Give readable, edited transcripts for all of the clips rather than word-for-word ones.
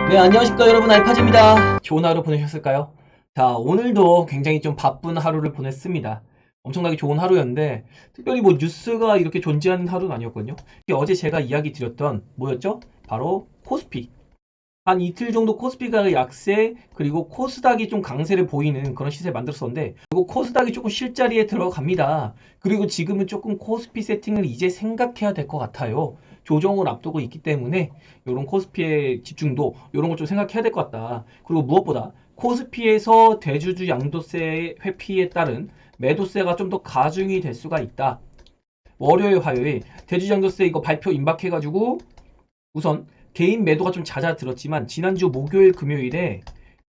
네, 안녕하십니까 여러분, 알파즈입니다. 좋은 하루 보내셨을까요? 자, 오늘도 굉장히 좀 바쁜 하루를 보냈습니다. 엄청나게 좋은 하루였는데 특별히 뭐 뉴스가 이렇게 존재하는 하루는 아니었거든요. 어제 제가 이야기 드렸던 뭐였죠? 바로 코스피. 한 이틀 정도 코스피가 약세, 그리고 코스닥이 좀 강세를 보이는 그런 시세를 만들었었는데, 그리고 코스닥이 조금 실자리에 들어갑니다. 그리고 지금은 조금 코스피 세팅을 이제 생각해야 될 것 같아요. 조정을 앞두고 있기 때문에 이런 코스피의 집중도 이런 걸 좀 생각해야 될 것 같다. 그리고 무엇보다 코스피에서 대주주 양도세 회피에 따른 매도세가 좀 더 가중이 될 수가 있다. 월요일, 화요일 대주주 양도세 이거 발표 임박해가지고 우선 개인 매도가 좀 잦아들었지만 지난주 목요일 금요일에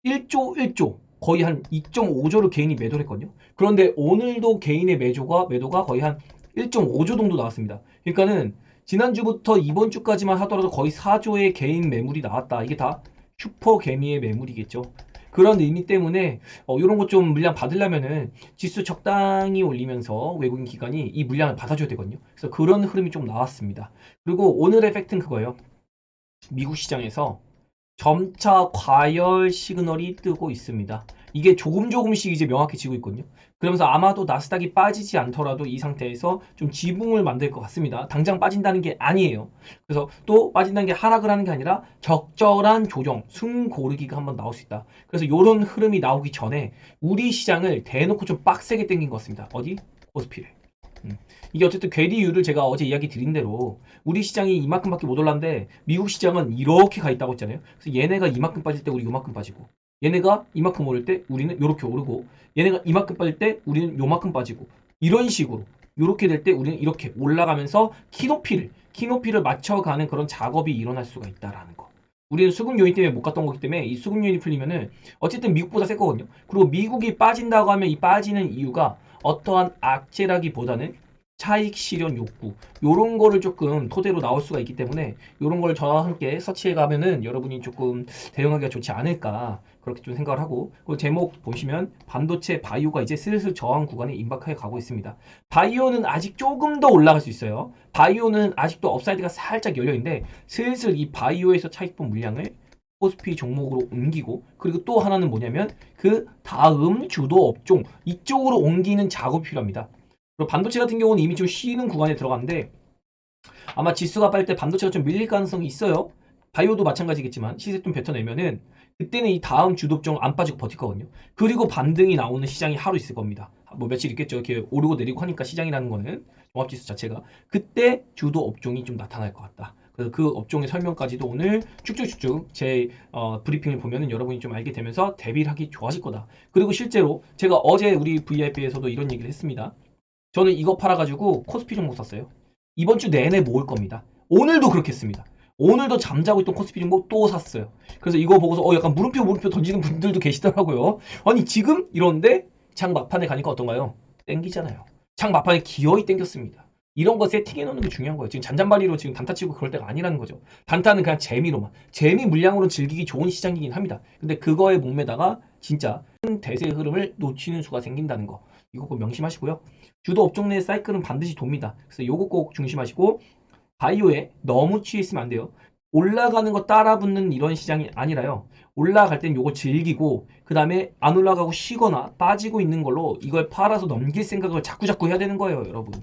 1조 거의 한 2.5조를 개인이 매도를 했거든요. 그런데 오늘도 개인의 매도가 거의 한 1.5조 정도 나왔습니다. 그러니까는 지난주부터 이번 주까지만 하더라도 거의 4조의 개인 매물이 나왔다. 이게 다 슈퍼 개미의 매물이겠죠. 그런 의미 때문에 이런 것 좀 물량 받으려면은 지수 적당히 올리면서 외국인 기관이 이 물량을 받아줘야 되거든요. 그래서 그런 흐름이 좀 나왔습니다. 그리고 오늘의 팩트는 그거예요. 미국 시장에서 점차 과열 시그널이 뜨고 있습니다. 이게 조금씩 이제 명확해지고 있거든요. 그러면서 아마도 나스닥이 빠지지 않더라도 이 상태에서 좀 지붕을 만들 것 같습니다. 당장 빠진다는 게 아니에요. 그래서 또 빠진다는 게 하락을 하는 게 아니라 적절한 조정, 숨 고르기가 한번 나올 수 있다. 그래서 이런 흐름이 나오기 전에 우리 시장을 대놓고 좀 빡세게 당긴 것 같습니다. 어디? 코스피를. 이게 어쨌든 괴리율을 제가 어제 이야기 드린 대로 우리 시장이 이만큼밖에 못 올랐는데 미국 시장은 이렇게 가 있다고 했잖아요. 그래서 얘네가 이만큼 빠질 때 우리 이만큼 빠지고, 얘네가 이만큼 오를 때 우리는 이렇게 오르고, 얘네가 이만큼 빠질 때 우리는 요만큼 빠지고, 이런 식으로 이렇게 될 때 우리는 이렇게 올라가면서 키높이를 맞춰가는 그런 작업이 일어날 수가 있다라는 거. 우리는 수급 요인 때문에 못 갔던 거기 때문에 이 수급 요인이 풀리면은 어쨌든 미국보다 셀 거거든요. 그리고 미국이 빠진다고 하면 이 빠지는 이유가 어떠한 악재라기보다는 차익 실현 욕구 요런 거를 조금 토대로 나올 수가 있기 때문에 요런 걸 저와 함께 서치해 가면은 여러분이 조금 대응하기가 좋지 않을까 그렇게 좀 생각을 하고, 그 제목 보시면 반도체 바이오가 이제 슬슬 저항 구간에 임박해 가고 있습니다. 바이오는 아직 조금 더 올라갈 수 있어요. 바이오는 아직도 업사이드가 살짝 열려 있는데 슬슬 이 바이오에서 차익분 물량을 코스피 종목으로 옮기고, 그리고 또 하나는 뭐냐면 그 다음 주도 업종 이쪽으로 옮기는 작업이 필요합니다. 그리고 반도체 같은 경우는 이미 좀 쉬는 구간에 들어갔는데 아마 지수가 빠질 때 반도체가 좀 밀릴 가능성이 있어요. 바이오도 마찬가지겠지만 시세 좀 뱉어내면은 그때는 이 다음 주도종 안 빠지고 버틸 거거든요. 그리고 반등이 나오는 시장이 하루 있을 겁니다. 뭐 며칠 있겠죠. 이렇게 오르고 내리고 하니까 시장이라는 거는 종합지수 자체가 그때 주도 업종이 좀 나타날 것 같다. 그래서 그 업종의 설명까지도 오늘 쭉쭉쭉쭉 제 브리핑을 보면은 여러분이 좀 알게 되면서 대비를 하기 좋아질 거다. 그리고 실제로 제가 어제 우리 VIP에서도 이런 얘기를 했습니다. 저는 이거 팔아가지고 코스피 종목 샀어요. 이번 주 내내 모을 겁니다. 오늘도 그렇게 했습니다. 오늘도 잠자고 있던 코스피 종목 또 샀어요. 그래서 이거 보고서 약간 물음표 던지는 분들도 계시더라고요. 아니 지금 이런데 장 막판에 가니까 어떤가요? 땡기잖아요. 장 막판에 기어이 땡겼습니다. 이런 거 세팅해 놓는 게 중요한 거예요. 지금 잔잔바리로 지금 단타 치고 그럴 때가 아니라는 거죠. 단타는 그냥 재미로만. 재미 물량으로 즐기기 좋은 시장이긴 합니다. 근데 그거에 목매다가 진짜 큰 대세의 흐름을 놓치는 수가 생긴다는 거. 이거 꼭 명심하시고요. 주도 업종 내 사이클은 반드시 돕니다. 그래서 요거 꼭 중심하시고, 바이오에 너무 취해 있으면 안 돼요. 올라가는 거 따라 붙는 이런 시장이 아니라요. 올라갈 땐 요거 즐기고, 그 다음에 안 올라가고 쉬거나 빠지고 있는 걸로 이걸 팔아서 넘길 생각을 자꾸자꾸 해야 되는 거예요, 여러분.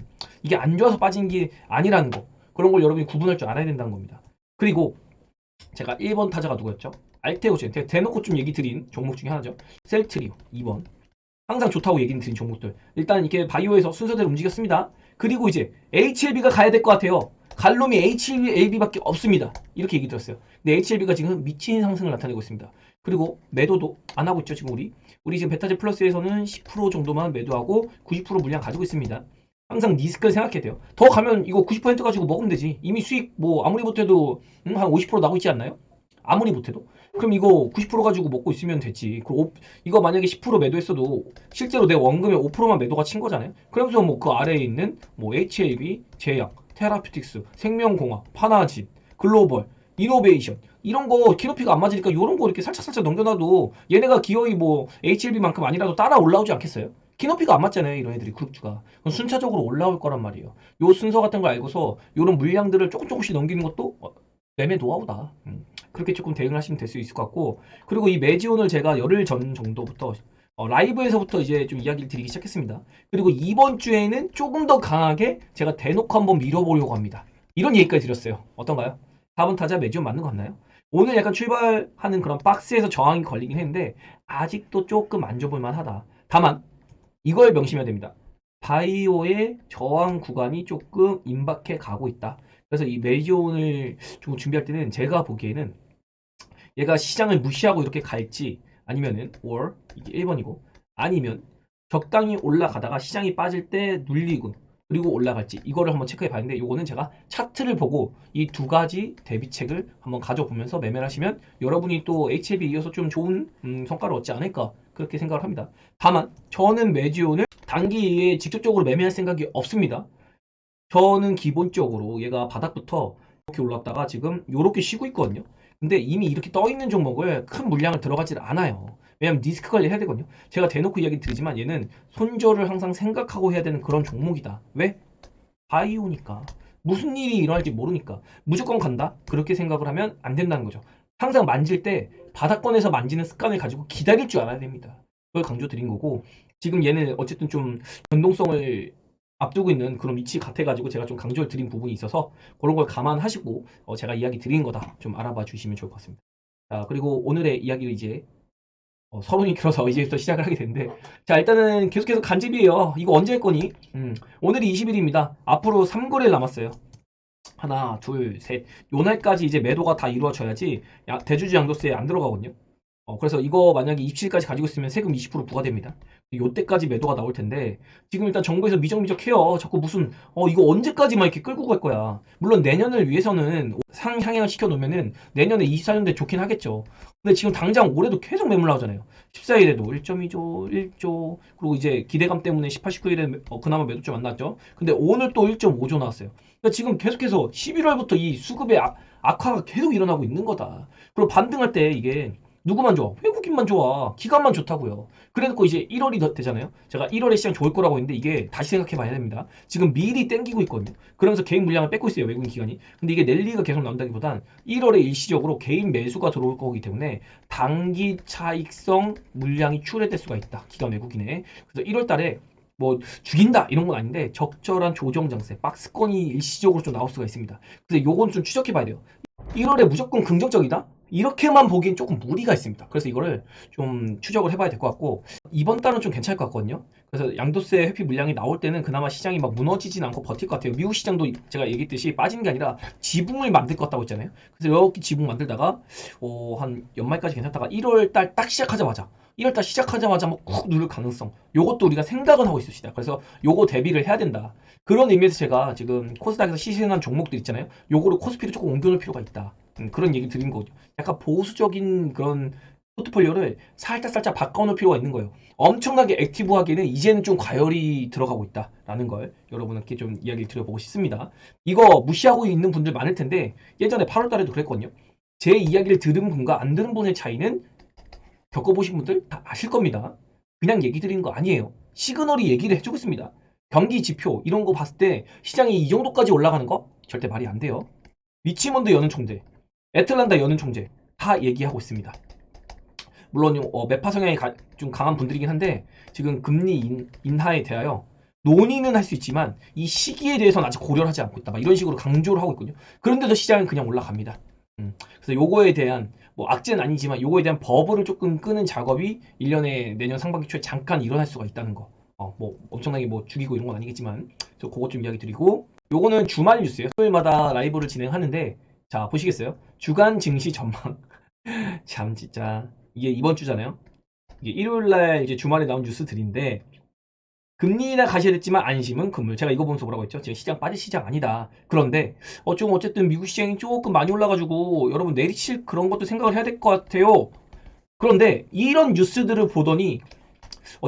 이게 안 좋아서 빠진 게 아니라는 거. 그런 걸 여러분이 구분할 줄 알아야 된다는 겁니다. 그리고 제가 1번 타자가 누구였죠? 알테오젠. 대놓고 좀 얘기 드린 종목 중에 하나죠. 셀트리오 2번. 항상 좋다고 얘기는 드린 종목들. 일단 이렇게 바이오에서 순서대로 움직였습니다. 그리고 이제 HLB가 가야 될 것 같아요. 갈 놈이 HLB밖에 없습니다. 이렇게 얘기 들었어요. 근데 HLB가 지금 미친 상승을 나타내고 있습니다. 그리고 매도도 안 하고 있죠. 지금 우리 지금 베타제 플러스에서는 10% 정도만 매도하고 90% 물량 가지고 있습니다. 항상 리스크를 생각해야 돼요. 더 가면 이거 90% 가지고 먹으면 되지. 이미 수익 뭐 아무리 못해도 한 50% 나고 있지 않나요? 아무리 못해도. 그럼 이거 90% 가지고 먹고 있으면 되지. 그리고 이거 만약에 10% 매도했어도 실제로 내 원금의 5%만 매도가 친 거잖아요. 그러면서 뭐 그 아래에 있는 뭐 HLB, 제약, 테라퓨틱스, 생명공학, 파나진, 글로벌, 이노베이션 이런 거 키높이가 안 맞으니까 이런 거 이렇게 살짝살짝 넘겨놔도 얘네가 기어이 뭐 HLB만큼 아니라도 따라 올라오지 않겠어요? 키높이가 안 맞잖아요. 이런 애들이 그룹주가. 그럼 순차적으로 올라올 거란 말이에요. 요 순서 같은 걸 알고서 이런 물량들을 조금씩 넘기는 것도 매매 노하우다. 그렇게 조금 대응을 하시면 될 수 있을 것 같고, 그리고 이 매지온을 제가 열흘 전 정도부터 라이브에서부터 이제 좀 이야기를 드리기 시작했습니다. 그리고 이번 주에는 조금 더 강하게 제가 대놓고 한번 밀어보려고 합니다. 이런 얘기까지 드렸어요. 어떤가요? 4번 타자 매지온 맞는 거 같나요? 오늘 약간 출발하는 그런 박스에서 저항이 걸리긴 했는데 아직도 조금 만져볼 만하다. 다만 이걸 명심해야 됩니다. 바이오의 저항 구간이 조금 임박해 가고 있다. 그래서 이 매지온을 좀 준비할 때는 제가 보기에는 얘가 시장을 무시하고 이렇게 갈지, 아니면은 or 이게 1번이고, 아니면 적당히 올라가다가 시장이 빠질 때 눌리고 그리고 올라갈지, 이거를 한번 체크해 봤는데, 요거는 제가 차트를 보고 이 두 가지 대비책을 한번 가져보면서 매매를 하시면 여러분이 또 HLB 이어서 좀 좋은 성과를 얻지 않을까, 그렇게 생각을 합니다. 다만 저는 매지온을 단기에 직접적으로 매매할 생각이 없습니다. 저는 기본적으로 얘가 바닥부터 이렇게 올랐다가 지금 이렇게 쉬고 있거든요. 근데 이미 이렇게 떠 있는 종목을 큰 물량을 들어가질 않아요. 왜냐면 리스크 관리를 해야 되거든요. 제가 대놓고 이야기 드리지만 얘는 손절을 항상 생각하고 해야 되는 그런 종목이다. 왜? 바이오니까. 무슨 일이 일어날지 모르니까. 무조건 간다? 그렇게 생각을 하면 안 된다는 거죠. 항상 만질 때 바닥권에서 만지는 습관을 가지고 기다릴 줄 알아야 됩니다. 그걸 강조 드린 거고, 지금 얘는 어쨌든 좀 변동성을 앞두고 있는 그런 위치 같아가지고 제가 좀 강조를 드린 부분이 있어서 그런 걸 감안하시고 제가 이야기 드린 거다 좀 알아봐 주시면 좋을 것 같습니다. 자, 그리고 오늘의 이야기를 이제 서론이 길어서 이제부터 시작을 하게 되는데, 자, 일단은 계속해서 간집이에요. 이거 언제 할 거니? 오늘이 20일입니다. 앞으로 3거래일 남았어요. 하나, 둘, 셋. 요 날까지 이제 매도가 다 이루어져야지 대주주 양도세에 안 들어가거든요. 그래서 이거 만약에 27일까지 가지고 있으면 세금 20% 부과됩니다. 요때까지 매도가 나올 텐데, 지금 일단 정부에서 미적미적해요. 자꾸 무슨 이거 언제까지만 이렇게 끌고 갈 거야. 물론 내년을 위해서는 상향을 시켜놓으면은 내년에 24년도에 좋긴 하겠죠. 근데 지금 당장 올해도 계속 매물 나오잖아요. 14일에도 1.2조, 1조, 그리고 이제 기대감 때문에 18, 19일에 그나마 매도 좀 안 나왔죠. 근데 오늘 또 1.5조 나왔어요. 그러니까 지금 계속해서 11월부터 이 수급의 악화가 계속 일어나고 있는 거다. 그리고 반등할 때 이게 누구만 좋아? 외국인만 좋아. 기관만 좋다고요. 그래놓고 이제 1월이 되잖아요. 제가 1월에 시장 좋을 거라고 했는데 이게 다시 생각해 봐야 됩니다. 지금 미리 땡기고 있거든요. 그러면서 개인 물량을 뺏고 있어요. 외국인 기관이. 근데 이게 랠리가 계속 나온다기보단 1월에 일시적으로 개인 매수가 들어올 거기 때문에 단기 차익성 물량이 출회될 수가 있다. 기관 외국인에. 그래서 1월 달에 뭐 죽인다 이런 건 아닌데 적절한 조정 장세, 박스권이 일시적으로 좀 나올 수가 있습니다. 그래서 요건 좀 추적해 봐야 돼요. 1월에 무조건 긍정적이다? 이렇게만 보기엔 조금 무리가 있습니다. 그래서 이거를 좀 추적을 해봐야 될 것 같고, 이번 달은 좀 괜찮을 것 같거든요. 그래서 양도세 회피 물량이 나올 때는 그나마 시장이 막 무너지진 않고 버틸 것 같아요. 미국 시장도 제가 얘기했듯이 빠지는 게 아니라 지붕을 만들 것 같다고 했잖아요. 그래서 이렇게 지붕 만들다가 한 연말까지 괜찮다가 1월 달 딱 시작하자마자 1월 달 시작하자마자 뭐 쿡 누를 가능성, 요것도 우리가 생각은 하고 있습니다. 그래서 요거 대비를 해야 된다. 그런 의미에서 제가 지금 코스닥에서 시승한 종목들 있잖아요. 요거를 코스피로 조금 옮겨놓을 필요가 있다. 그런 얘기 드린 거죠. 약간 보수적인 그런 포트폴리오를 살짝 바꿔놓을 필요가 있는 거예요. 엄청나게 액티브하기에는 이제는 좀 과열이 들어가고 있다라는 걸 여러분께 좀 이야기를 드려보고 싶습니다. 이거 무시하고 있는 분들 많을 텐데 예전에 8월 달에도 그랬거든요. 제 이야기를 들은 분과 안 들은 분의 차이는 겪어보신 분들 다 아실 겁니다. 그냥 얘기 드리는 거 아니에요. 시그널이 얘기를 해주고 있습니다. 경기 지표 이런 거 봤을 때 시장이 이 정도까지 올라가는 거 절대 말이 안 돼요. 리치몬드 여는 총재, 애틀란타 여는 총재 다 얘기하고 있습니다. 물론 매파 성향이 좀 강한 분들이긴 한데 지금 금리 인하에 대하여 논의는 할 수 있지만 이 시기에 대해서는 아직 고려를 하지 않고 있다. 막 이런 식으로 강조를 하고 있거든요. 그런데도 시장은 그냥 올라갑니다. 그래서 요거에 대한 뭐 악재는 아니지만 요거에 대한 버블을 조금 끄는 작업이 1년에 내년 상반기 초에 잠깐 일어날 수가 있다는 거. 뭐 엄청나게 뭐 죽이고 이런 건 아니겠지만 저 그것 좀 이야기 드리고, 요거는 주말 뉴스예요. 토요일마다 라이브를 진행하는데, 자 보시겠어요? 주간 증시 전망. 참 진짜 이게 이번 주잖아요. 이게 일요일날 이제 주말에 나온 뉴스들인데, 금리 인하 가셔야 됐지만 안심은 금물. 제가 이거 보면서 뭐라고 했죠? 지금 시장 빠질 시장 아니다. 그런데 좀 어쨌든 미국 시장이 조금 많이 올라가지고 여러분 내리칠 그런 것도 생각을 해야 될 것 같아요. 그런데 이런 뉴스들을 보더니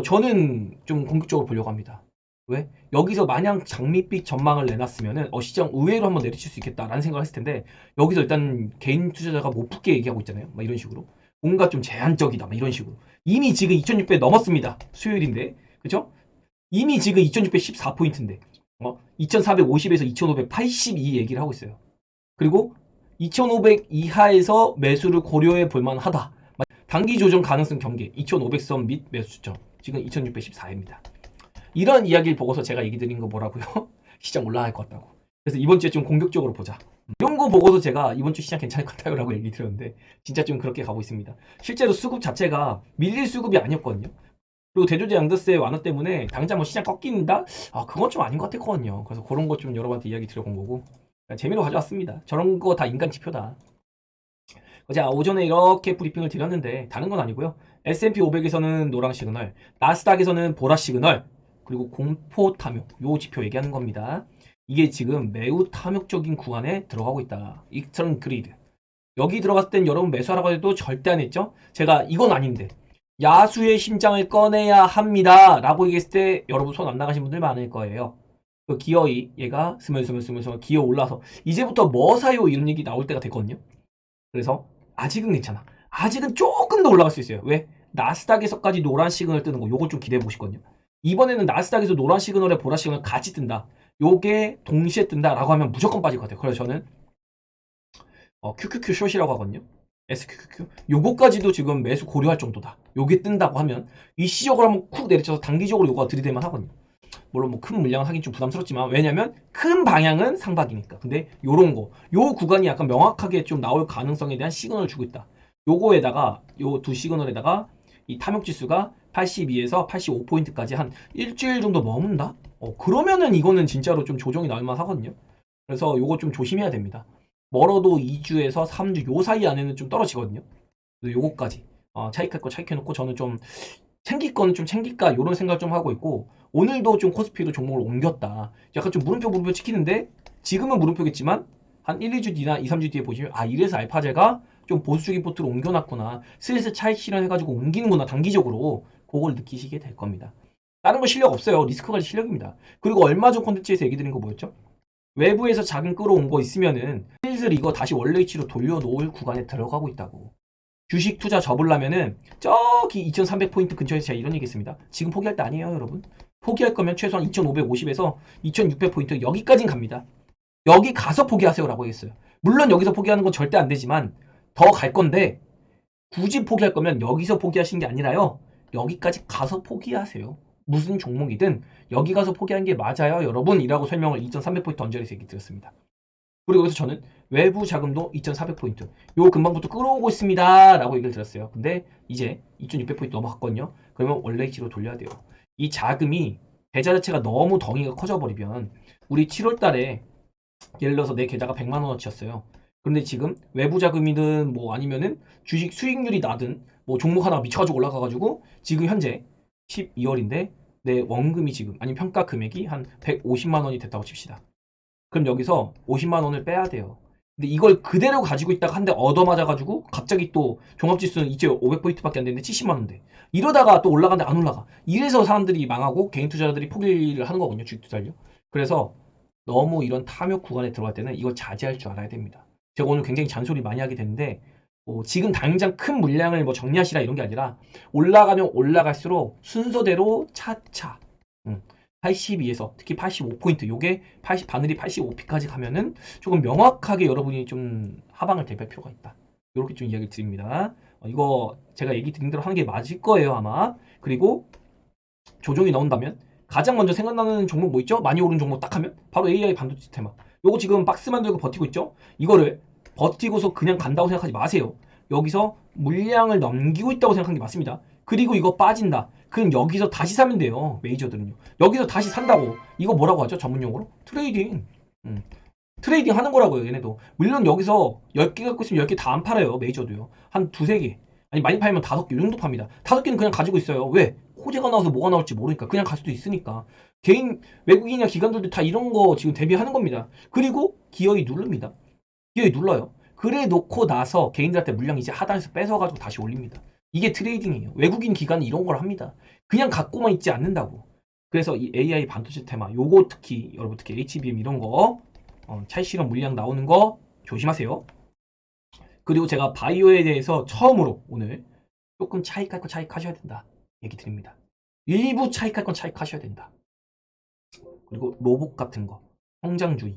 저는 좀 공격적으로 보려고 합니다. 왜? 여기서 마냥 장밋빛 전망을 내놨으면은 시장 의외로 한번 내리칠 수 있겠다라는 생각을 했을 텐데, 여기서 일단 개인 투자자가 못 붙게 얘기하고 있잖아요. 막 이런 식으로. 뭔가 좀 제한적이다. 막 이런 식으로. 이미 지금 2600 넘었습니다. 수요일인데. 그죠? 이미 지금 2614포인트인데 2450에서 2582 얘기를 하고 있어요. 그리고 2500 이하에서 매수를 고려해 볼 만하다. 단기 조정 가능성 경계 2500선 및 매수 추천. 지금 2614입니다. 이런 이야기를 보고서 제가 얘기 드린 거 뭐라고요? 시장 올라갈 것 같다고. 그래서 이번 주에 좀 공격적으로 보자. 이런 거 보고서 제가 이번 주 시장 괜찮을 것 같아요 라고 얘기 드렸는데 진짜 좀 그렇게 가고 있습니다. 실제로 수급 자체가 밀릴 수급이 아니었거든요. 그리고 대조제 양도세 완화 때문에 당장 뭐 시장 꺾인다? 아, 그건 좀 아닌 것 같았거든요. 그래서 그런 거 좀 여러분한테 이야기 드려본 거고 재미로 가져왔습니다. 저런 거 다 인간 지표다. 제가 오전에 이렇게 브리핑을 드렸는데 다른 건 아니고요. S&P 500에서는 노랑 시그널, 나스닥에서는 보라 시그널, 그리고 공포 탐욕, 요 지표 얘기하는 겁니다. 이게 지금 매우 탐욕적인 구간에 들어가고 있다. 익스턴 그리드. 여기 들어갔을 땐 여러분 매수하라고 해도 절대 안 했죠? 제가 이건 아닌데 야수의 심장을 꺼내야 합니다 라고 얘기했을 때 여러분 손 안 나가신 분들 많을 거예요. 그 기어이 얘가 스멀스멀 기어 올라서 이제부터 뭐 사요 이런 얘기 나올 때가 됐거든요. 그래서 아직은 괜찮아. 아직은 조금 더 올라갈 수 있어요. 왜? 나스닥에서까지 노란 시그널 뜨는 거 요거 좀 기대해 보시거든요. 이번에는 나스닥에서 노란 시그널에 보라 시그널 같이 뜬다. 요게 동시에 뜬다라고 하면 무조건 빠질 것 같아요. 그래서 저는 QQQ 숏이라고 하거든요. SQQQ. 요거까지도 지금 매수 고려할 정도다. 요게 뜬다고 하면 일시적으로 한번 쿡 내리쳐서 단기적으로 요거가 들이대만 하거든요. 물론 뭐 큰 물량은 하긴 좀 부담스럽지만 왜냐면 큰 방향은 상박이니까. 근데 요런 거, 요 구간이 약간 명확하게 좀 나올 가능성에 대한 시그널을 주고 있다. 요거에다가 요 두 시그널에다가 이 탐욕 지수가 82에서 85포인트까지 한 일주일 정도 머문다? 그러면은 이거는 진짜로 좀 조정이 나올 만 하거든요. 그래서 요거 좀 조심해야 됩니다. 멀어도 2주에서 3주 요 사이 안에는 좀 떨어지거든요. 그래서 요거까지 차익할 거 차익해놓고 저는 좀 챙길 거는 좀 챙길까 이런 생각을 좀 하고 있고 오늘도 좀 코스피로 종목을 옮겼다. 약간 좀 물음표 찍히는데 지금은 물음표겠지만 한 1, 2주 뒤나 2, 3주 뒤에 보시면 이래서 알파제가 좀 보수적인 포트로 옮겨놨구나. 슬슬 차익 실현해가지고 옮기는구나 단기적으로 그걸 느끼시게 될 겁니다. 다른 거 실력 없어요. 리스크 관리 실력입니다. 그리고 얼마 전 콘텐츠에서 얘기 드린 거 뭐였죠? 외부에서 자금 끌어온 거 있으면은 슬슬 이거 다시 원래 위치로 돌려놓을 구간에 들어가고 있다고. 주식 투자 접으려면은 저기 2300포인트 근처에서 제가 이런 얘기 했습니다. 지금 포기할 때 아니에요, 여러분. 포기할 거면 최소한 2550에서 2600포인트 여기까지는 갑니다. 여기 가서 포기하세요 라고 했어요. 물론 여기서 포기하는 건 절대 안 되지만 더 갈 건데 굳이 포기할 거면 여기서 포기하시는 게 아니라요. 여기까지 가서 포기하세요. 무슨 종목이든 여기 가서 포기하는 게 맞아요, 여러분. 이라고 설명을 2300포인트 언저리에서 얘기 드렸습니다. 그리고 여기서 저는 외부 자금도 2400포인트 요 금방부터 끌어오고 있습니다 라고 얘기를 드렸어요. 근데 이제 2600포인트 넘어갔거든요. 그러면 원래 위치로 돌려야 돼요. 이 자금이 계좌 자체가 너무 덩이가 커져버리면 우리 7월달에 예를 들어서 내 계좌가 100만원어치였어요. 그런데 지금 외부 자금이든 뭐 아니면은 주식 수익률이 나든 뭐 종목 하나 미쳐가지고 올라가가지고 지금 현재 12월인데 내 원금이 지금 아니 평가 금액이 한 150만원이 됐다고 칩시다. 그럼 여기서 50만 원을 빼야 돼요. 근데 이걸 그대로 가지고 있다가 한 대 얻어맞아가지고 갑자기 또 종합지수는 이제 500포인트밖에 안 되는데 70만 원대. 이러다가 또 올라가는데 안 올라가. 이래서 사람들이 망하고 개인 투자자들이 포기를 하는 거거든요. 주식 투자를요. 그래서 너무 이런 탐욕 구간에 들어갈 때는 이걸 자제할 줄 알아야 됩니다. 제가 오늘 굉장히 잔소리 많이 하게 되는데 지금 당장 큰 물량을 뭐 정리하시라 이런 게 아니라 올라가면 올라갈수록 순서대로 차차 82에서 특히 85포인트 요게 80 바늘이 85피까지 가면은 조금 명확하게 여러분이 좀 하방을 대비할 필요가 있다. 이렇게 좀 이야기를 드립니다. 이거 제가 얘기 드린 대로 하는 게 맞을 거예요 아마. 그리고 조정이 나온다면 가장 먼저 생각나는 종목 뭐 있죠? 많이 오른 종목 딱 하면 바로 AI 반도체 테마. 요거 지금 박스 만들고 버티고 있죠? 이거를 버티고서 그냥 간다고 생각하지 마세요. 여기서 물량을 넘기고 있다고 생각하는 게 맞습니다. 그리고 이거 빠진다. 그럼 여기서 다시 사면 돼요. 메이저들은요. 여기서 다시 산다고. 이거 뭐라고 하죠? 전문용어로? 트레이딩. 트레이딩 하는 거라고요. 얘네도. 물론 여기서 10개 갖고 있으면 10개 다 안 팔아요. 메이저도요. 한 두세 개. 아니 많이 팔면 5개 이 정도 팝니다. 5개는 그냥 가지고 있어요. 왜? 호재가 나와서 뭐가 나올지 모르니까 그냥 갈 수도 있으니까. 개인 외국인이나 기관들도 다 이런 거 지금 대비하는 겁니다. 그리고 기어이 누릅니다. 기어이 눌러요. 그래 놓고 나서 개인들한테 물량 이제 하단에서 뺏어가지고 다시 올립니다. 이게 트레이딩이에요. 외국인 기관이 이런 걸 합니다. 그냥 갖고만 있지 않는다고. 그래서 이 AI 반도체 테마 요거 특히 여러분 특히 HBM 이런 거 차익 실현 물량 나오는 거 조심하세요. 그리고 제가 바이오에 대해서 처음으로 오늘 조금 차익할 거 차익하셔야 된다 얘기 드립니다. 일부 차익할 건 차익하셔야 된다. 그리고 로봇 같은 거 성장주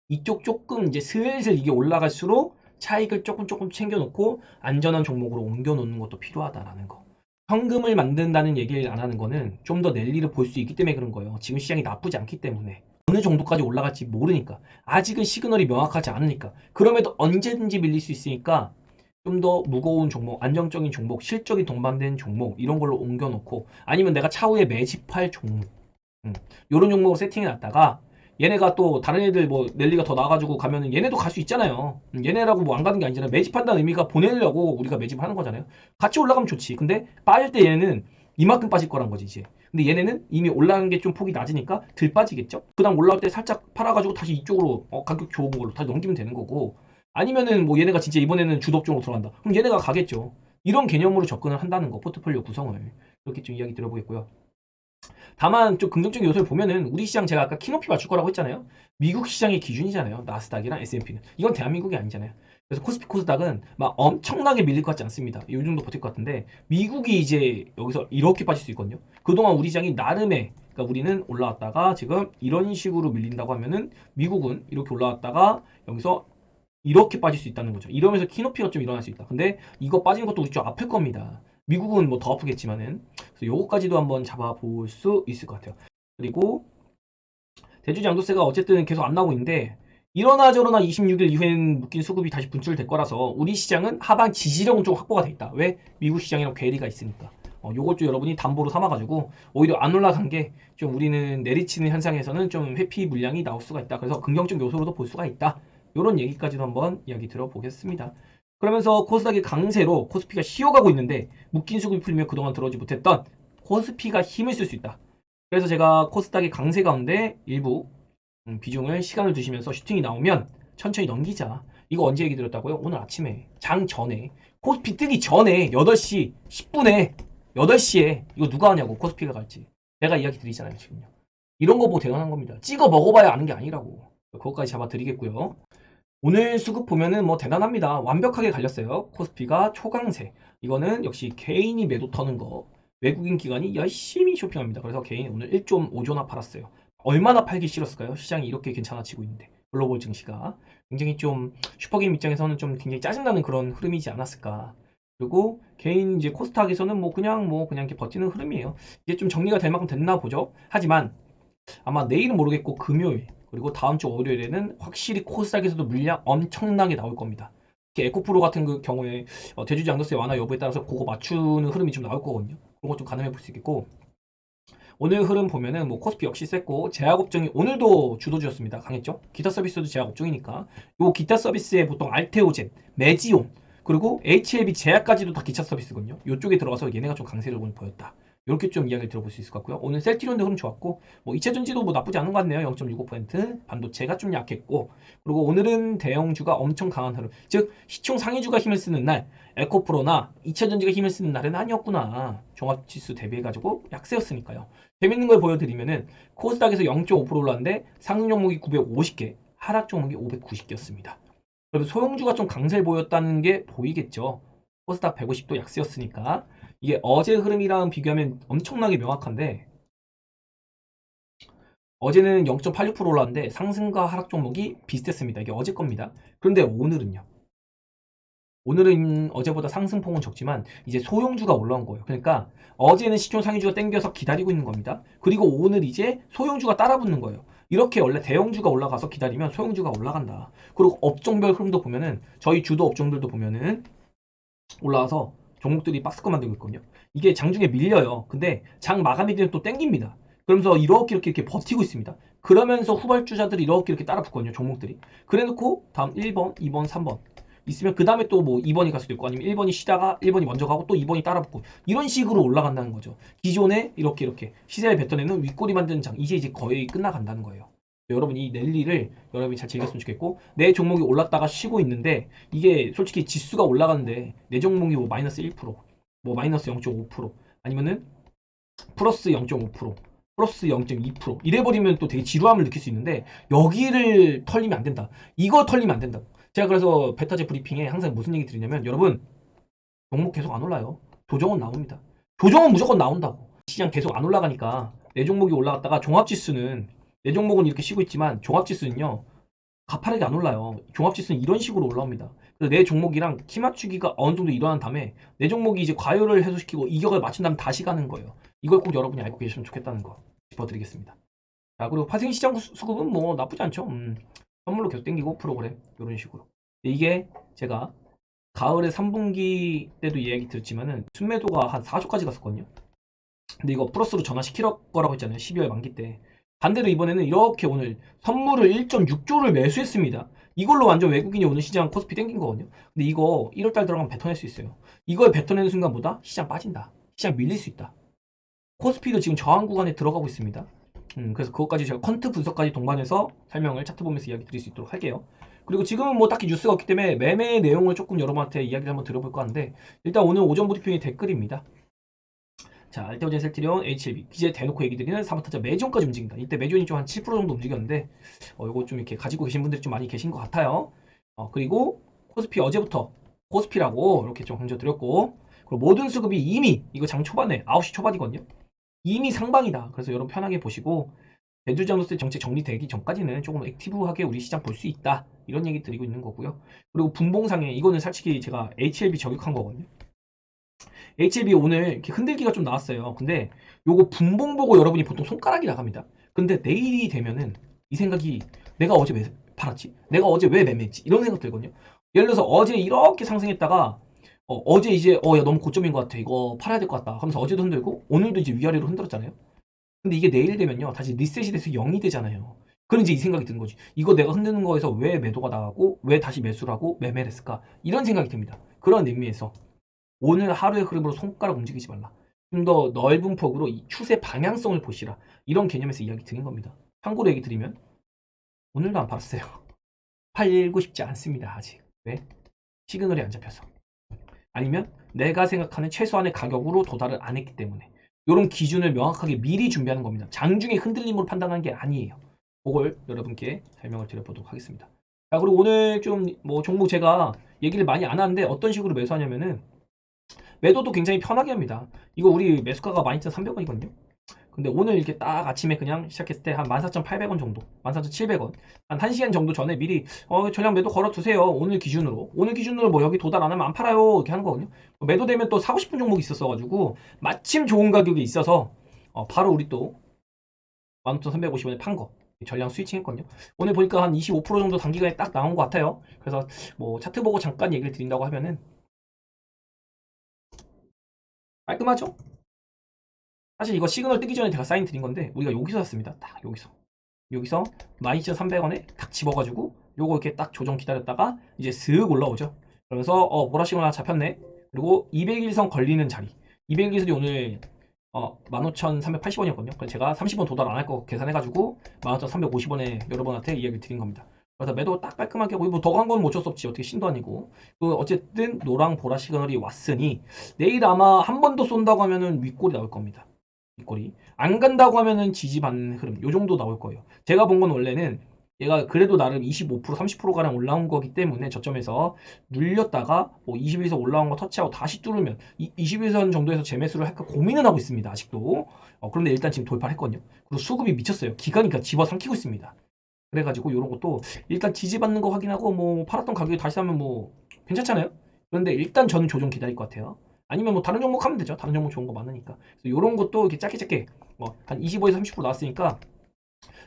이쪽 조금 이제 슬슬 이게 올라갈수록 차익을 조금 챙겨놓고 안전한 종목으로 옮겨놓는 것도 필요하다라는 거. 현금을 만든다는 얘기를 안 하는 거는 좀 더 랠리를 볼 수 있기 때문에 그런 거예요. 지금 시장이 나쁘지 않기 때문에. 어느 정도까지 올라갈지 모르니까. 아직은 시그널이 명확하지 않으니까. 그럼에도 언제든지 밀릴 수 있으니까 좀 더 무거운 종목, 안정적인 종목, 실적이 동반된 종목 이런 걸로 옮겨놓고 아니면 내가 차후에 매집할 종목 요런 종목으로 세팅해 놨다가 얘네가 또 다른 애들 뭐 랠리가 더 나가지고 가면은 얘네도 갈 수 있잖아요. 얘네라고 뭐 안 가는 게 아니잖아요. 매집한다는 의미가 보내려고 우리가 매집하는 거잖아요. 같이 올라가면 좋지. 근데 빠질 때 얘네는 이만큼 빠질 거란 거지 이제. 근데 얘네는 이미 올라가는 게 좀 폭이 낮으니까 덜 빠지겠죠. 그 다음 올라올 때 살짝 팔아가지고 다시 이쪽으로 가격 좋은 걸로 다시 넘기면 되는 거고 아니면은 뭐 얘네가 진짜 이번에는 주도적으로 들어간다. 그럼 얘네가 가겠죠. 이런 개념으로 접근을 한다는 거 포트폴리오 구성을 이렇게 좀 이야기 들어보겠고요. 다만 좀 긍정적인 요소를 보면은 우리 시장 제가 아까 키높이 맞출 거라고 했잖아요. 미국 시장의 기준이잖아요. 나스닥이랑 S&P는. 이건 대한민국이 아니잖아요. 그래서 코스피 코스닥은 막 엄청나게 밀릴 것 같지 않습니다. 이 정도 버틸 것 같은데 미국이 이제 여기서 이렇게 빠질 수 있거든요. 그동안 우리 시장이 나름의 그러니까 우리는 올라왔다가 지금 이런 식으로 밀린다고 하면은 미국은 이렇게 올라왔다가 여기서 이렇게 빠질 수 있다는 거죠. 이러면서 키높이가 좀 일어날 수 있다. 근데 이거 빠지는 것도 우리 좀 아플 겁니다. 미국은 뭐 더 아프겠지만은 그래서 요거까지도 한번 잡아볼 수 있을 것 같아요. 그리고 대주주 양도세가 어쨌든 계속 안 나오고 있는데 이러나 저러나 26일 이후엔 묶인 수급이 다시 분출될 거라서 우리 시장은 하방 지지력은 좀 확보가 돼 있다. 왜? 미국 시장이랑 괴리가 있으니까. 요것 좀 여러분이 담보로 삼아가지고 오히려 안 올라간 게 좀 우리는 내리치는 현상에서는 좀 회피 물량이 나올 수가 있다. 그래서 긍정적 요소로도 볼 수가 있다. 요런 얘기까지도 한번 이야기 들어보겠습니다. 그러면서 코스닥이 강세로 코스피가 쉬어가고 있는데 묶인 수급이 풀리며 그동안 들어오지 못했던 코스피가 힘을 쓸 수 있다. 그래서 제가 코스닥의 강세 가운데 일부 비중을 시간을 두시면서 슈팅이 나오면 천천히 넘기자. 이거 언제 얘기 드렸다고요? 오늘 아침에 장 전에 코스피 뜨기 전에 8시 10분에 8시에 이거 누가 하냐고 코스피가 갈지 내가 이야기 드리잖아요 지금요. 이런 거 보고 대응한 겁니다. 찍어 먹어봐야 아는 게 아니라고. 그것까지 잡아드리겠고요. 오늘 수급 보면은 뭐 대단합니다. 완벽하게 갈렸어요. 코스피가 초강세. 이거는 역시 개인이 매도 터는 거. 외국인 기관이 열심히 쇼핑합니다. 그래서 개인 오늘 1.5조나 팔았어요. 얼마나 팔기 싫었을까요? 시장이 이렇게 괜찮아지고 있는데. 글로벌 증시가. 굉장히 좀 슈퍼게임 입장에서는 좀 굉장히 짜증나는 그런 흐름이지 않았을까. 그리고 개인 이제 코스닥에서는 뭐 그냥 이렇게 버티는 흐름이에요. 이제 좀 정리가 될 만큼 됐나 보죠. 하지만 아마 내일은 모르겠고 금요일 그리고 다음 주 월요일에는 확실히 코스닥에서도 물량 엄청나게 나올 겁니다. 특히 에코프로 같은 그 경우에 대주주 양도세 완화 여부에 따라서 그거 맞추는 흐름이 좀 나올 거거든요. 그런 거 좀 가늠해 볼 수 있겠고 오늘 흐름 보면은 뭐 코스피 역시 셌고 제약업종이 오늘도 주도주였습니다. 강했죠. 기타 서비스도 제약업종이니까 요 기타 서비스에 보통 알테오젠, 메지온 그리고 HLB 제약까지도 다 기차 서비스거든요. 요쪽에 들어가서 얘네가 좀 강세를 보였다. 이렇게 좀 이야기를 들어볼 수 있을 것 같고요. 오늘 셀트리온도 흐름 좋았고 뭐 이체전지도 뭐 나쁘지 않은 것 같네요. 0.65% 반도체가 좀 약했고 그리고 오늘은 대형주가 엄청 강한 흐름 즉 시총 상위주가 힘을 쓰는 날 에코프로나 이체전지가 힘을 쓰는 날은 아니었구나. 종합지수 대비해가지고 약세였으니까요. 재밌는 걸 보여드리면은 코스닥에서 0.5% 올랐는데 상승 종목이 950개 하락 종목이 590개였습니다. 그래서 소형주가 좀 강세를 보였다는 게 보이겠죠. 코스닥 150도 약세였으니까 이게 어제 흐름이랑 비교하면 엄청나게 명확한데 어제는 0.86% 올랐는데 상승과 하락 종목이 비슷했습니다. 이게 어제 겁니다. 그런데 오늘은요. 오늘은 어제보다 상승폭은 적지만 이제 소형주가 올라온 거예요. 그러니까 어제는 시총 상위주가 땡겨서 기다리고 있는 겁니다. 그리고 오늘 이제 소형주가 따라붙는 거예요. 이렇게 원래 대형주가 올라가서 기다리면 소형주가 올라간다. 그리고 업종별 흐름도 보면은 저희 주도 업종들도 보면은 올라와서 종목들이 박스권 만들고 있거든요. 이게 장중에 밀려요. 근데 장 마감이 되면 또 땡깁니다. 그러면서 이렇게 버티고 있습니다. 그러면서 후발주자들이 이렇게 따라 붙거든요. 종목들이. 그래놓고 다음 1번, 2번, 3번 있으면 그 다음에 또 뭐 2번이 갈 수도 있고 아니면 1번이 쉬다가 1번이 먼저 가고 또 2번이 따라 붙고 이런 식으로 올라간다는 거죠. 기존에 이렇게 시세를 뱉어내는 윗꼬리 만드는 장 이제 거의 끝나간다는 거예요. 여러분이 이 랠리를 여러분이 잘 즐겼으면 좋겠고 내 종목이 올랐다가 쉬고 있는데 이게 솔직히 지수가 올라가는데 내 종목이 뭐 마이너스 1%, 뭐 마이너스 0.5% 아니면은 플러스 0.5%, 플러스 0.2% 이래버리면 또 되게 지루함을 느낄 수 있는데 여기를 털리면 안 된다. 이거 털리면 안 된다. 제가 그래서 베타제 브리핑에 항상 무슨 얘기 드리냐면 여러분 종목 계속 안 올라요. 조정은 나옵니다. 조정은 무조건 나온다고. 시장 계속 안 올라가니까 내 종목이 올라갔다가 종합지수는 내 종목은 이렇게 쉬고 있지만 종합지수는요 가파르게 안 올라요. 종합지수는 이런 식으로 올라옵니다. 그래서 내 종목이랑 키 맞추기가 어느 정도 일어난 다음에 내 종목이 이제 과열을 해소시키고 이격을 맞춘 다음 다시 가는 거예요. 이걸 꼭 여러분이 알고 계시면 좋겠다는 거 짚어드리겠습니다. 자, 그리고 파생시장 수급은 뭐 나쁘지 않죠. 선물로 계속 땡기고 프로그램 이런 식으로. 이게 제가 가을에 3분기 때도 이야기 드렸지만은 순매도가 한 4조까지 갔었거든요. 근데 이거 플러스로 전환시킬 거라고 했잖아요. 12월 만기 때. 반대로 이번에는 이렇게 오늘 선물을 1.6조를 매수했습니다. 이걸로 완전 외국인이 오늘 시장 코스피 땡긴 거거든요. 근데 이거 1월달 들어가면 뱉어낼 수 있어요. 이걸 뱉어내는 순간보다 시장 빠진다. 시장 밀릴 수 있다. 코스피도 지금 저항 구간에 들어가고 있습니다. 그래서 그것까지 제가 퀀트 분석까지 동반해서 설명을 차트 보면서 이야기 드릴 수 있도록 할게요. 그리고 지금은 뭐 딱히 뉴스가 없기 때문에 매매 내용을 조금 여러분한테 이야기를 한번 들어볼까 하는데, 일단 오늘 오전 브리핑의 댓글입니다. 자, 알테오젠, 셀트리온, HLB 이제 대놓고 얘기 드리는 사모타자 매존까지 움직인다. 이때 매존이 좀 한 7% 정도 움직였는데 요거 좀 이렇게 가지고 계신 분들이 좀 많이 계신 것 같아요. 그리고 코스피 어제부터 코스피라고 이렇게 좀 강조드렸고, 그리고 모든 수급이 이미 이거 장 초반에 9시 초반이거든요. 이미 상방이다. 그래서 여러분 편하게 보시고 벤투자노스의 정책 정리되기 전까지는 조금 액티브하게 우리 시장 볼 수 있다. 이런 얘기 드리고 있는 거고요. 그리고 분봉상에 이거는 솔직히 제가 HLB 저격한 거거든요. HLB 오늘 이렇게 흔들기가 좀 나왔어요. 근데 요거 분봉 보고 여러분이 보통 손가락이 나갑니다. 근데 내일이 되면은 이 생각이, 내가 어제 왜 팔았지? 내가 어제 왜 매매했지? 이런 생각 들거든요. 예를 들어서 어제 이렇게 상승했다가 어제 이제 야 너무 고점인 것 같아. 이거 팔아야 될 것 같다. 하면서 어제도 흔들고 오늘도 이제 위아래로 흔들었잖아요. 근데 이게 내일 되면요 다시 리셋이 돼서 0이 되잖아요. 그럼 이제 이 생각이 드는 거지. 이거 내가 흔드는 거에서 왜 매도가 나가고 왜 다시 매수를 하고 매매를 했을까? 이런 생각이 듭니다. 그런 의미에서 오늘 하루의 흐름으로 손가락 움직이지 말라. 좀 더 넓은 폭으로 이 추세 방향성을 보시라. 이런 개념에서 이야기 드린 겁니다. 참고로 얘기 드리면 오늘도 안 팔았어요. 팔고 싶지 않습니다. 아직. 왜? 시그널이 안 잡혀서. 아니면 내가 생각하는 최소한의 가격으로 도달을 안 했기 때문에. 이런 기준을 명확하게 미리 준비하는 겁니다. 장중에 흔들림으로 판단하는 게 아니에요. 그걸 여러분께 설명을 드려보도록 하겠습니다. 자, 그리고 오늘 좀 뭐 종목 제가 얘기를 많이 안 하는데 어떤 식으로 매수하냐면은 매도도 굉장히 편하게 합니다. 이거 우리 매수가가 12,300원이거든요. 근데 오늘 이렇게 딱 아침에 그냥 시작했을 때 한 14,800원 정도, 14,700원, 한 1시간 정도 전에 미리 전량 매도 걸어두세요. 오늘 기준으로 뭐 여기 도달 안 하면 안 팔아요. 이렇게 하는 거거든요. 매도되면 또 사고 싶은 종목이 있었어가지고 마침 좋은 가격이 있어서 바로 우리 또 15,350원에 판 거. 전량 스위칭 했거든요. 오늘 보니까 한 25% 정도 단기간에 딱 나온 것 같아요. 그래서 뭐 차트 보고 잠깐 얘기를 드린다고 하면은 깔끔하죠? 사실 이거 시그널 뜨기 전에 제가 사인 드린 건데 우리가 여기서 샀습니다. 딱 여기서 12,300원에 딱 집어가지고 요거 이렇게 딱 조정 기다렸다가 이제 슥 올라오죠. 그러면서 보라시그널 하나 잡혔네. 그리고 200일선 걸리는 자리, 200일선이 오늘 15,380원이었거든요. 그래서 제가 30원 도달 안 할 거 계산해가지고 15,350원에 여러분한테 이야기를 드린 겁니다. 그래서 매도 딱 깔끔하게 하고 뭐 더 간 건 어쩔 수 없지. 어떻게 신도 아니고. 어쨌든 노랑 보라 시그널이 왔으니 내일 아마 한 번 더 쏜다고 하면은 윗골이 나올 겁니다. 윗골이 안 간다고 하면은 지지받는 흐름 요 정도 나올 거예요. 제가 본 건 원래는 얘가 그래도 나름 25% 30% 가량 올라온 거기 때문에 저점에서 눌렸다가 뭐 20일선 올라온 거 터치하고 다시 뚫으면 21선 정도에서 재매수를 할까 고민은 하고 있습니다. 아직도. 그런데 일단 지금 돌파를 했거든요. 그리고 수급이 미쳤어요. 기관이니까 집어삼키고 있습니다. 그래가지고 이런 것도 일단 지지받는 거 확인하고 뭐 팔았던 가격에 다시 사면 뭐 괜찮잖아요. 그런데 일단 저는 조정 기다릴 것 같아요. 아니면 뭐 다른 종목 하면 되죠. 다른 종목 좋은 거 많으니까. 그래서 이런 것도 이렇게 짧게 한 25에서 30% 나왔으니까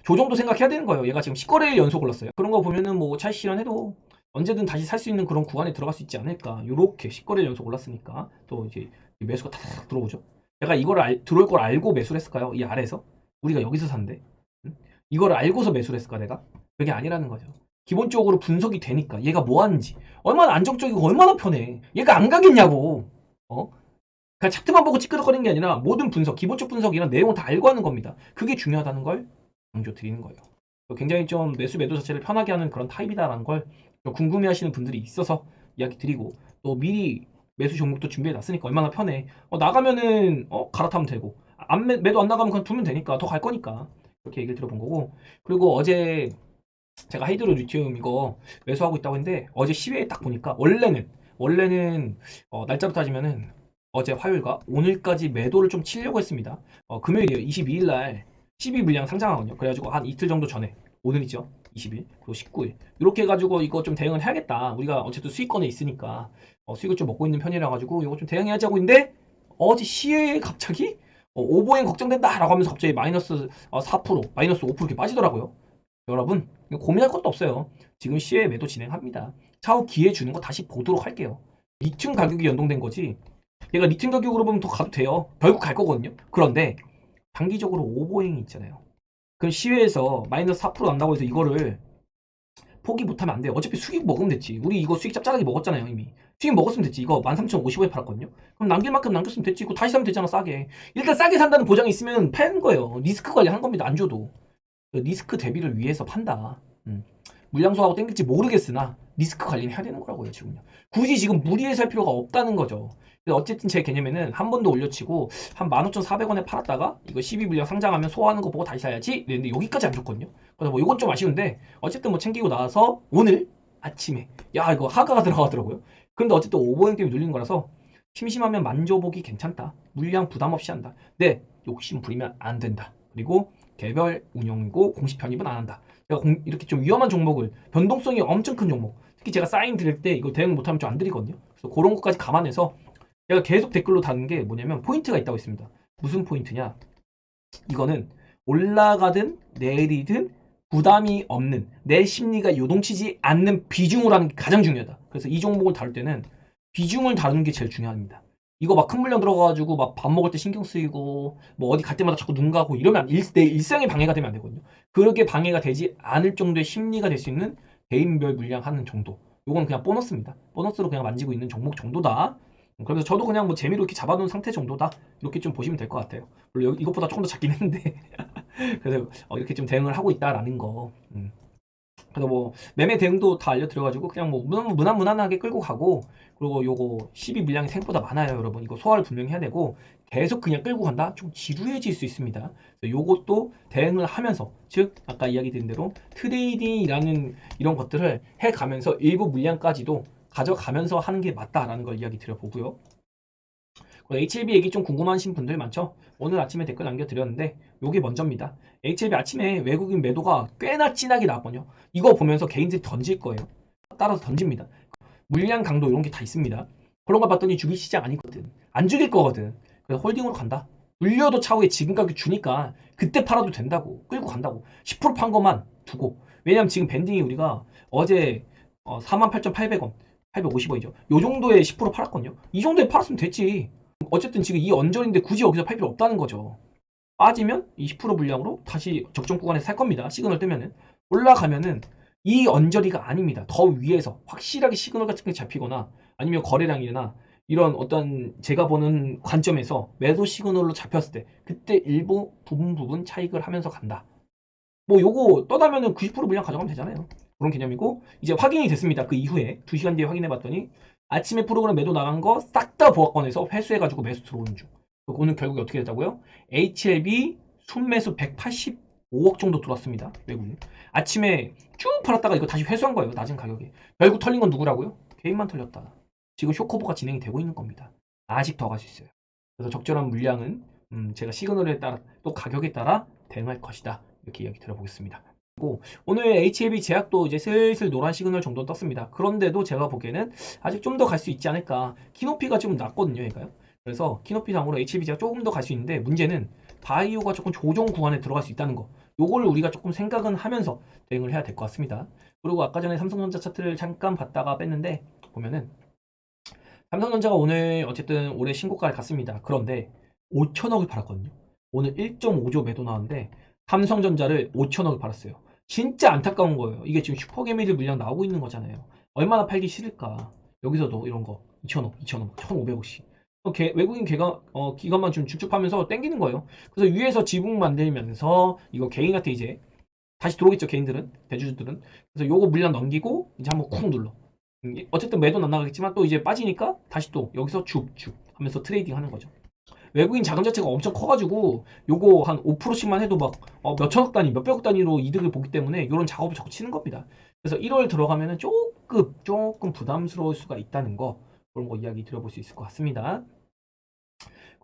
조정도 생각해야 되는 거예요. 얘가 지금 10거래일 연속 올랐어요. 그런 거 보면은 뭐 차익 실현해도 언제든 다시 살 수 있는 그런 구간에 들어갈 수 있지 않을까. 요렇게 10거래일 연속 올랐으니까 또 이제 매수가 탁 들어오죠. 내가 이걸 들어올 걸 알고 매수를 했을까요? 이 아래에서? 우리가 여기서 산대. 응? 이걸 알고서 매수를 했을까 내가? 그게 아니라는 거죠. 기본적으로 분석이 되니까 얘가 뭐 하는지 얼마나 안정적이고 얼마나 편해. 얘가 안 가겠냐고. 그냥 차트만 보고 찌끄덕거리는 게 아니라 모든 분석, 기본적 분석이랑 내용을 다 알고 하는 겁니다. 그게 중요하다는 걸 강조 드리는 거예요. 굉장히 좀 매도 자체를 편하게 하는 그런 타입이다라는 걸 궁금해 하시는 분들이 있어서 이야기 드리고, 또 미리 매수 종목도 준비해 놨으니까 얼마나 편해. 나가면은 갈아타면 되고, 매도 안 나가면 그냥 두면 되니까 더 갈 거니까. 그렇게 얘기를 들어본 거고. 그리고 어제 제가 하이드로 리튬 이거 매수하고 있다고 했는데 어제 시외에 딱 보니까 원래는 날짜로 따지면은 어제 화요일과 오늘까지 매도를 좀 치려고 했습니다. 금요일이에요. 22일 날 12 물량 상장하거든요. 그래가지고 한 이틀 정도 전에, 오늘이죠. 20일, 그리고 19일. 이렇게 해가지고 이거 좀 대응을 해야겠다. 우리가 어쨌든 수익권에 있으니까 수익을 좀 먹고 있는 편이라 가지고 이거 좀 대응해야지 하고 있는데 어제 시에 갑자기 오버행 걱정된다라고 하면서 갑자기 마이너스 4%, 마이너스 5% 이렇게 빠지더라고요. 여러분 이거 고민할 것도 없어요. 지금 시에 매도 진행합니다. 차후 기회 주는 거 다시 보도록 할게요. 리튬 가격이 연동된 거지. 얘가 리튬 가격으로 보면 더 가도 돼요. 결국 갈 거거든요. 그런데 단기적으로 오버행이 있잖아요. 그럼 시외에서 마이너스 4% 난다고 해서 이거를 포기 못하면 안 돼요. 어차피 수익 먹으면 됐지. 우리 이거 수익 짭짤하게 먹었잖아요, 이미. 수익 먹었으면 됐지. 이거 13,050원에 팔았거든요. 그럼 남길 만큼 남겼으면 됐지. 이거 다시 사면 되잖아, 싸게. 일단 싸게 산다는 보장이 있으면 파는 거예요. 리스크 관리하는 겁니다. 안 줘도. 리스크 대비를 위해서 판다. 물량소하고 땡길지 모르겠으나 리스크 관리는 해야 되는 거라고요, 지금요. 굳이 지금 무리해서 할 필요가 없다는 거죠. 어쨌든 제 개념에는 한 번 더 올려치고 한 15,400원에 팔았다가 이거 12물량 상장하면 소화하는 거 보고 다시 사야지. 근데 여기까지 안 줬거든요. 그래서 뭐 이건 좀 아쉬운데 어쨌든 뭐 챙기고 나와서 오늘 아침에 야 이거 하가가 들어가더라고요. 근데 어쨌든 오버행 때문에 눌린 거라서 심심하면 만져보기 괜찮다. 물량 부담 없이 한다. 네, 욕심 부리면 안 된다. 그리고 개별 운영이고 공식 편입은 안 한다. 제가 이렇게 좀 위험한 종목을 변동성이 엄청 큰 종목 특히 제가 사인 드릴 때 이거 대응 못하면 좀 안 드리거든요. 그래서 그런 것까지 감안해서 제가 계속 댓글로 다는 게 뭐냐면 포인트가 있다고 했습니다. 무슨 포인트냐? 이거는 올라가든 내리든 부담이 없는 내 심리가 요동치지 않는 비중을 하는 게 가장 중요하다. 그래서 이 종목을 다룰 때는 비중을 다루는 게 제일 중요합니다. 이거 막 큰 물량 들어가가지고 막 밥 먹을 때 신경 쓰이고 뭐 어디 갈 때마다 자꾸 눈 가고 이러면 내 일상에 방해가 되면 안 되거든요. 그렇게 방해가 되지 않을 정도의 심리가 될 수 있는 개인별 물량 하는 정도. 요건 그냥 보너스입니다. 보너스로 그냥 만지고 있는 종목 정도다. 그래서 저도 그냥 뭐 재미로 이렇게 잡아놓은 상태 정도다. 이렇게 좀 보시면 될 것 같아요. 물론 이것보다 조금 더 작긴 했는데 그래서 이렇게 좀 대응을 하고 있다라는 거. 그래서 뭐 매매 대응도 다 알려드려가지고 그냥 뭐 무난무난하게 끌고 가고 그리고 요거 12 물량이 생각보다 많아요 여러분. 이거 소화를 분명히 해야 되고 계속 그냥 끌고 간다? 좀 지루해질 수 있습니다. 요것도 대응을 하면서 즉 아까 이야기 드린 대로 트레이딩이라는 이런 것들을 해가면서 일부 물량까지도 가져가면서 하는 게 맞다라는 걸 이야기 드려보고요. HLB 얘기 좀 궁금하신 분들 많죠? 오늘 아침에 댓글 남겨드렸는데 요게 먼저입니다. HLB 아침에 외국인 매도가 꽤나 진하게 나왔거든요. 이거 보면서 개인들이 던질 거예요. 따라서 던집니다. 물량 강도 이런 게 다 있습니다. 그런 거 봤더니 죽일 시장 아니거든. 안 죽일 거거든. 그래서 홀딩으로 간다. 물려도 차후에 지금 가격 주니까 그때 팔아도 된다고. 끌고 간다고. 10%판 것만 두고. 왜냐면 지금 밴딩이 우리가 어제 48,800원, 850원이죠. 요 정도에 10% 팔았거든요. 이 정도에 팔았으면 됐지. 어쨌든 지금 이 언저리인데 굳이 여기서 팔 필요 없다는 거죠. 빠지면 20% 물량으로 다시 적정 구간에서 살 겁니다. 시그널 뜨면은. 올라가면은 이 언저리가 아닙니다. 더 위에서 확실하게 시그널 같은 게 잡히거나 아니면 거래량이나 이런 어떤 제가 보는 관점에서 매도 시그널로 잡혔을 때 그때 일부 부분 차익을 하면서 간다. 뭐 요거 떠나면은 90% 물량 가져가면 되잖아요. 그런 개념이고 이제 확인이 됐습니다. 그 이후에 2시간 뒤에 확인해 봤더니 아침에 프로그램 매도 나간 거 싹 다 보합권에서 회수해가지고 매수 들어오는 중. 오늘 결국에 어떻게 됐다고요? HLB 순매수 185억 정도 들어왔습니다. 외국인. 아침에 쭉 팔았다가 이거 다시 회수한 거예요. 낮은 가격에. 결국 털린 건 누구라고요? 개인만 털렸다. 지금 쇼커버가 진행이 되고 있는 겁니다. 아직 더 갈 수 있어요. 그래서 적절한 물량은 제가 시그널에 따라 또 가격에 따라 대응할 것이다. 이렇게 이야기 들어보겠습니다. 오늘 HLB 제약도 이제 슬슬 노란 시그널 정도 떴습니다. 그런데도 제가 보기에는 아직 좀 더 갈 수 있지 않을까. 키높이가 좀 낮거든요, 얘가요. 그래서 키높이상으로 HLB 제약 조금 더 갈 수 있는데 문제는 바이오가 조금 조정 구간에 들어갈 수 있다는 거. 요걸 우리가 조금 생각은 하면서 대응을 해야 될 것 같습니다. 그리고 아까 전에 삼성전자 차트를 잠깐 봤다가 뺐는데 보면은 삼성전자가 오늘 어쨌든 올해 신고가를 갔습니다. 그런데 5천억을 팔았거든요. 오늘 1.5조 매도 나왔는데 삼성전자를 5천억을 팔았어요. 진짜 안타까운 거예요. 이게 지금 슈퍼개미들 물량 나오고 있는 거잖아요. 얼마나 팔기 싫을까. 여기서도 이런 거 2천억, 2천억, 1,500억씩. 외국인 기관만 좀 쭉쭉하면서 땡기는 거예요. 그래서 위에서 지붕 만들면서 이거 개인한테 이제 다시 들어오겠죠. 개인들은, 대주주들은. 그래서 요거 물량 넘기고 이제 한번 쿵 눌러. 어쨌든 매도는 안 나가겠지만 또 이제 빠지니까 다시 또 여기서 쭉쭉 하면서 트레이딩 하는 거죠. 외국인 자금 자체가 엄청 커가지고 요거 한 5%씩만 해도 막 몇천억 단위, 몇백억 단위로 이득을 보기 때문에 이런 작업을 자꾸 치는 겁니다. 그래서 1월 들어가면은 조금 부담스러울 수가 있다는 거 그런 거 이야기 들어볼 수 있을 것 같습니다.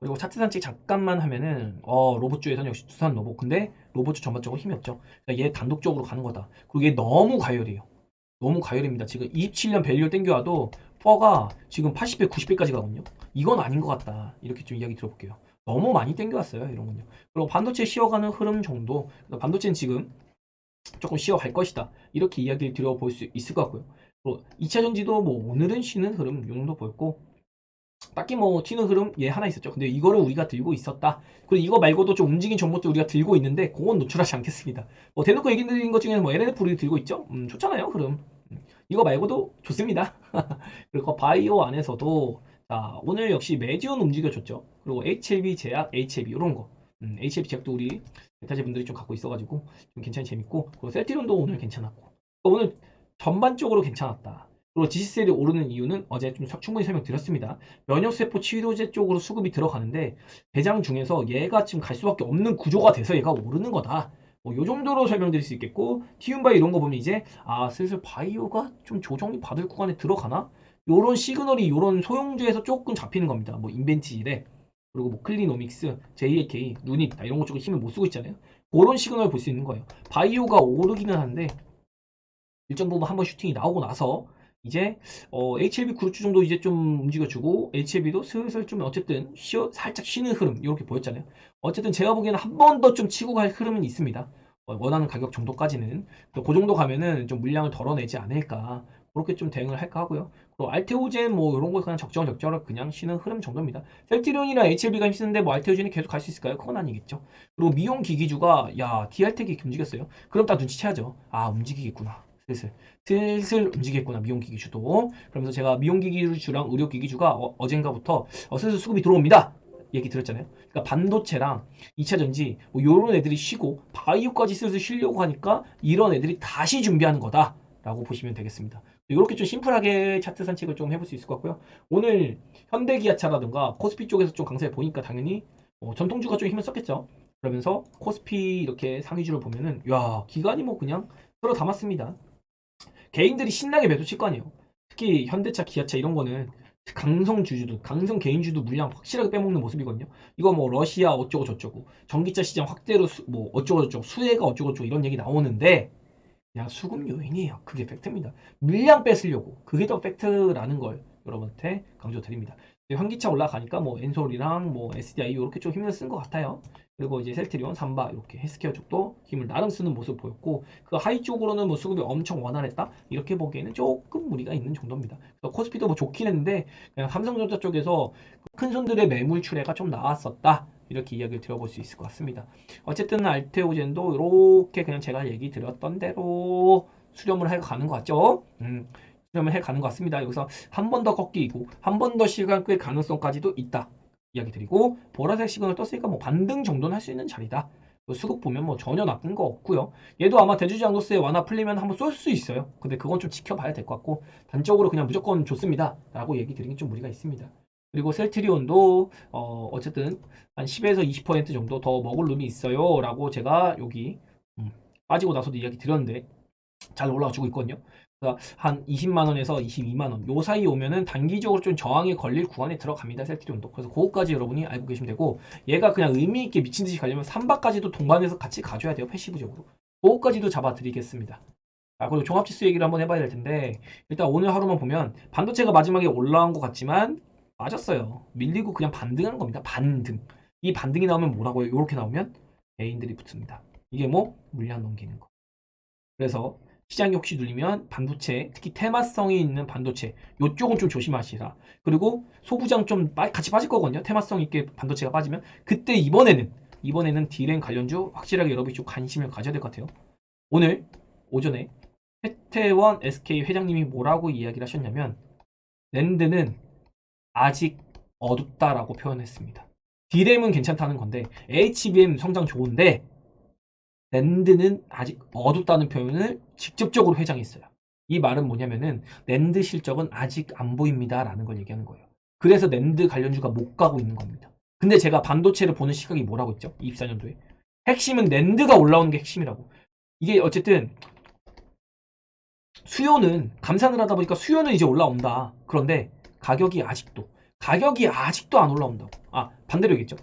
그리고 차트 산책 잠깐만 하면은 로봇주에서는 역시 두산 로봇. 근데 로봇주 전반적으로 힘이 없죠. 그러니까 얘 단독적으로 가는 거다. 그리고 얘 너무 가열이에요. 너무 가열입니다. 지금 27년 밸류 땡겨와도 퍼가 지금 80배, 90배까지 가거든요. 이건 아닌 것 같다. 이렇게 좀 이야기 들어볼게요. 너무 많이 땡겨왔어요. 이런 건요. 그리고 반도체 쉬어가는 흐름 정도. 반도체는 지금 조금 쉬어갈 것이다. 이렇게 이야기를 드려볼 수 있을 것 같고요. 그리고 2차 전지도 뭐 오늘은 쉬는 흐름 이 정도 보였고 딱히 뭐 튀는 흐름 얘 하나 있었죠. 근데 이거를 우리가 들고 있었다. 그리고 이거 말고도 좀 움직인 정보도 우리가 들고 있는데 그건 노출하지 않겠습니다. 뭐 대놓고 얘기 드린 것 중에는 뭐 LNF 우리 들고 있죠. 좋잖아요 흐름. 이거 말고도 좋습니다. 그리고 바이오 안에서도 자 오늘 역시 매지온 움직여줬죠. 그리고 HLB 제약, HLB 이런 거. HLB 제약도 우리 메타제 분들이 좀 갖고 있어가지고 좀 괜찮이 재밌고 그리고 셀티론도 오늘 괜찮았고 오늘 전반적으로 괜찮았다. 그리고 지시셀이 오르는 이유는 어제 좀 충분히 설명드렸습니다. 면역세포 치료제 쪽으로 수급이 들어가는데 대장 중에서 얘가 지금 갈 수밖에 없는 구조가 돼서 얘가 오르는 거다. 요 정도로 설명드릴 수 있겠고 티움바이 이런 거 보면 이제 슬슬 바이오가 좀 조정이 받을 구간에 들어가나? 요런 시그널이 요런 소형주에서 조금 잡히는 겁니다. 뭐 인벤치래 그리고 뭐 클리노믹스, JAK, 누닛 이런 거 쪽에 힘을 못 쓰고 있잖아요. 그런 시그널을 볼 수 있는 거예요. 바이오가 오르기는 한데 일정 부분 한번 슈팅이 나오고 나서 이제 HLB 그룹주 정도 이제 좀 움직여주고 HLB도 슬슬 좀 어쨌든 살짝 쉬는 흐름 이렇게 보였잖아요. 어쨌든 제가 보기에는 한 번 더 좀 치고 갈 흐름은 있습니다. 원하는 가격 정도까지는 그 정도 가면은 좀 물량을 덜어내지 않을까 그렇게 좀 대응을 할까 하고요. 그리고 알테오젠 뭐 이런 거 그냥 적정적절하게 그냥 쉬는 흐름 정도입니다. 셀트리온이나 HLB가 힘쓰는데 뭐 알테오젠이 계속 갈 수 있을까요? 그건 아니겠죠. 그리고 미용 기기주가 DR텍이 움직였어요. 그럼 딱 눈치채야죠. 움직이겠구나. 슬슬 움직이겠구나 미용기기주도. 그러면서 제가 미용기기주랑 의료기기주가 어젠가부터 슬슬 수급이 들어옵니다 얘기 들었잖아요. 그러니까 반도체랑 2차전지 뭐 요런 애들이 쉬고 바이오까지 슬슬 쉬려고 하니까 이런 애들이 다시 준비하는 거다 라고 보시면 되겠습니다. 이렇게 좀 심플하게 차트 산책을 좀 해볼 수 있을 것 같고요. 오늘 현대기아차라든가 코스피 쪽에서 좀 강세를 보니까 당연히 전통주가 좀 힘을 썼겠죠. 그러면서 코스피 이렇게 상위주를 보면은 기관이 뭐 그냥 끌어 담았습니다. 개인들이 신나게 매도 칠 거 아니에요. 특히 현대차, 기아차 이런 거는 강성 주주도, 강성 개인주도 물량 확실하게 빼먹는 모습이거든요. 이거 뭐 러시아 어쩌고 저쩌고, 전기차 시장 확대로 뭐 어쩌고 저쩌고, 수혜가 어쩌고 저쩌고 이런 얘기 나오는데 그냥 수급 요인이에요. 그게 팩트입니다. 물량 뺏으려고 그게 더 팩트라는 걸 여러분한테 강조드립니다. 현기차 올라가니까 뭐 엔솔이랑 뭐 SDI 이렇게 좀 힘을 쓴 것 같아요. 그리고 이제 셀트리온, 삼바 이렇게 헬스케어 쪽도 힘을 나름 쓰는 모습 보였고 그 하이 쪽으로는 뭐 수급이 엄청 원활했다 이렇게 보기에는 조금 무리가 있는 정도입니다. 그래서 코스피도 뭐 좋긴 했는데 그냥 삼성전자 쪽에서 큰 손들의 매물 출회가 좀 나왔었다. 이렇게 이야기를 들어볼 수 있을 것 같습니다. 어쨌든 알테오젠도 이렇게 그냥 제가 얘기 드렸던 대로 수렴을 해 가는 것 같죠? 수렴을 해 가는 것 같습니다. 여기서 한 번 더 꺾이고 한 번 더 시간 끌 가능성까지도 있다. 이야기 드리고 보라색 시그널 떴으니까 뭐 반등 정도는 할 수 있는 자리다. 수급 보면 뭐 전혀 나쁜 거 없고요. 얘도 아마 대주주 양도세 완화 풀리면 한번 쏠 수 있어요. 근데 그건 좀 지켜봐야 될 것 같고 단적으로 그냥 무조건 좋습니다. 라고 얘기 드리긴 좀 무리가 있습니다. 그리고 셀트리온도 어쨌든 한 10에서 20% 정도 더 먹을 룸이 있어요. 라고 제가 여기 빠지고 나서도 이야기 드렸는데 잘 올라가지고 있거든요. 그러니까 한 20만원에서 22만원 요 사이 오면은 단기적으로 좀 저항이 걸릴 구간에 들어갑니다. 셀트리온도. 그래서 그거까지 여러분이 알고 계시면 되고 얘가 그냥 의미있게 미친듯이 가려면 3박까지도 동반해서 같이 가줘야 돼요. 패시브적으로. 그거까지도 잡아드리겠습니다. 그리고 종합지수 얘기를 한번 해봐야 될 텐데 일단 오늘 하루만 보면 반도체가 마지막에 올라온 것 같지만 빠졌어요. 밀리고 그냥 반등한 겁니다. 반등. 이 반등이 나오면 뭐라고요? 이렇게 나오면 개인들이 붙습니다. 이게 뭐 물량 넘기는 거. 그래서 시장이 혹시 눌리면 반도체, 특히 테마성이 있는 반도체 요쪽은 좀 조심하시라. 그리고 소부장 좀 같이 빠질 거거든요. 테마성 있게 반도체가 빠지면 그때 이번에는 D램 관련주 확실하게 여러분이 좀 관심을 가져야 될 것 같아요. 오늘 오전에 해태원 SK 회장님이 뭐라고 이야기를 하셨냐면 랜드는 아직 어둡다라고 표현했습니다. D램은 괜찮다는 건데 HBM 성장 좋은데 랜드는 아직 어둡다는 표현을 직접적으로 회장했어요. 이 말은 뭐냐면은 랜드 실적은 아직 안 보입니다 라는 걸 얘기하는 거예요. 그래서 랜드 관련주가 못 가고 있는 겁니다. 근데 제가 반도체를 보는 시각이 뭐라고 했죠? 24년도에 핵심은 랜드가 올라오는 게 핵심이라고. 이게 어쨌든 수요는 감산을 하다 보니까 수요는 이제 올라온다. 그런데 가격이 아직도 안 올라온다고. 반대로 얘기했죠.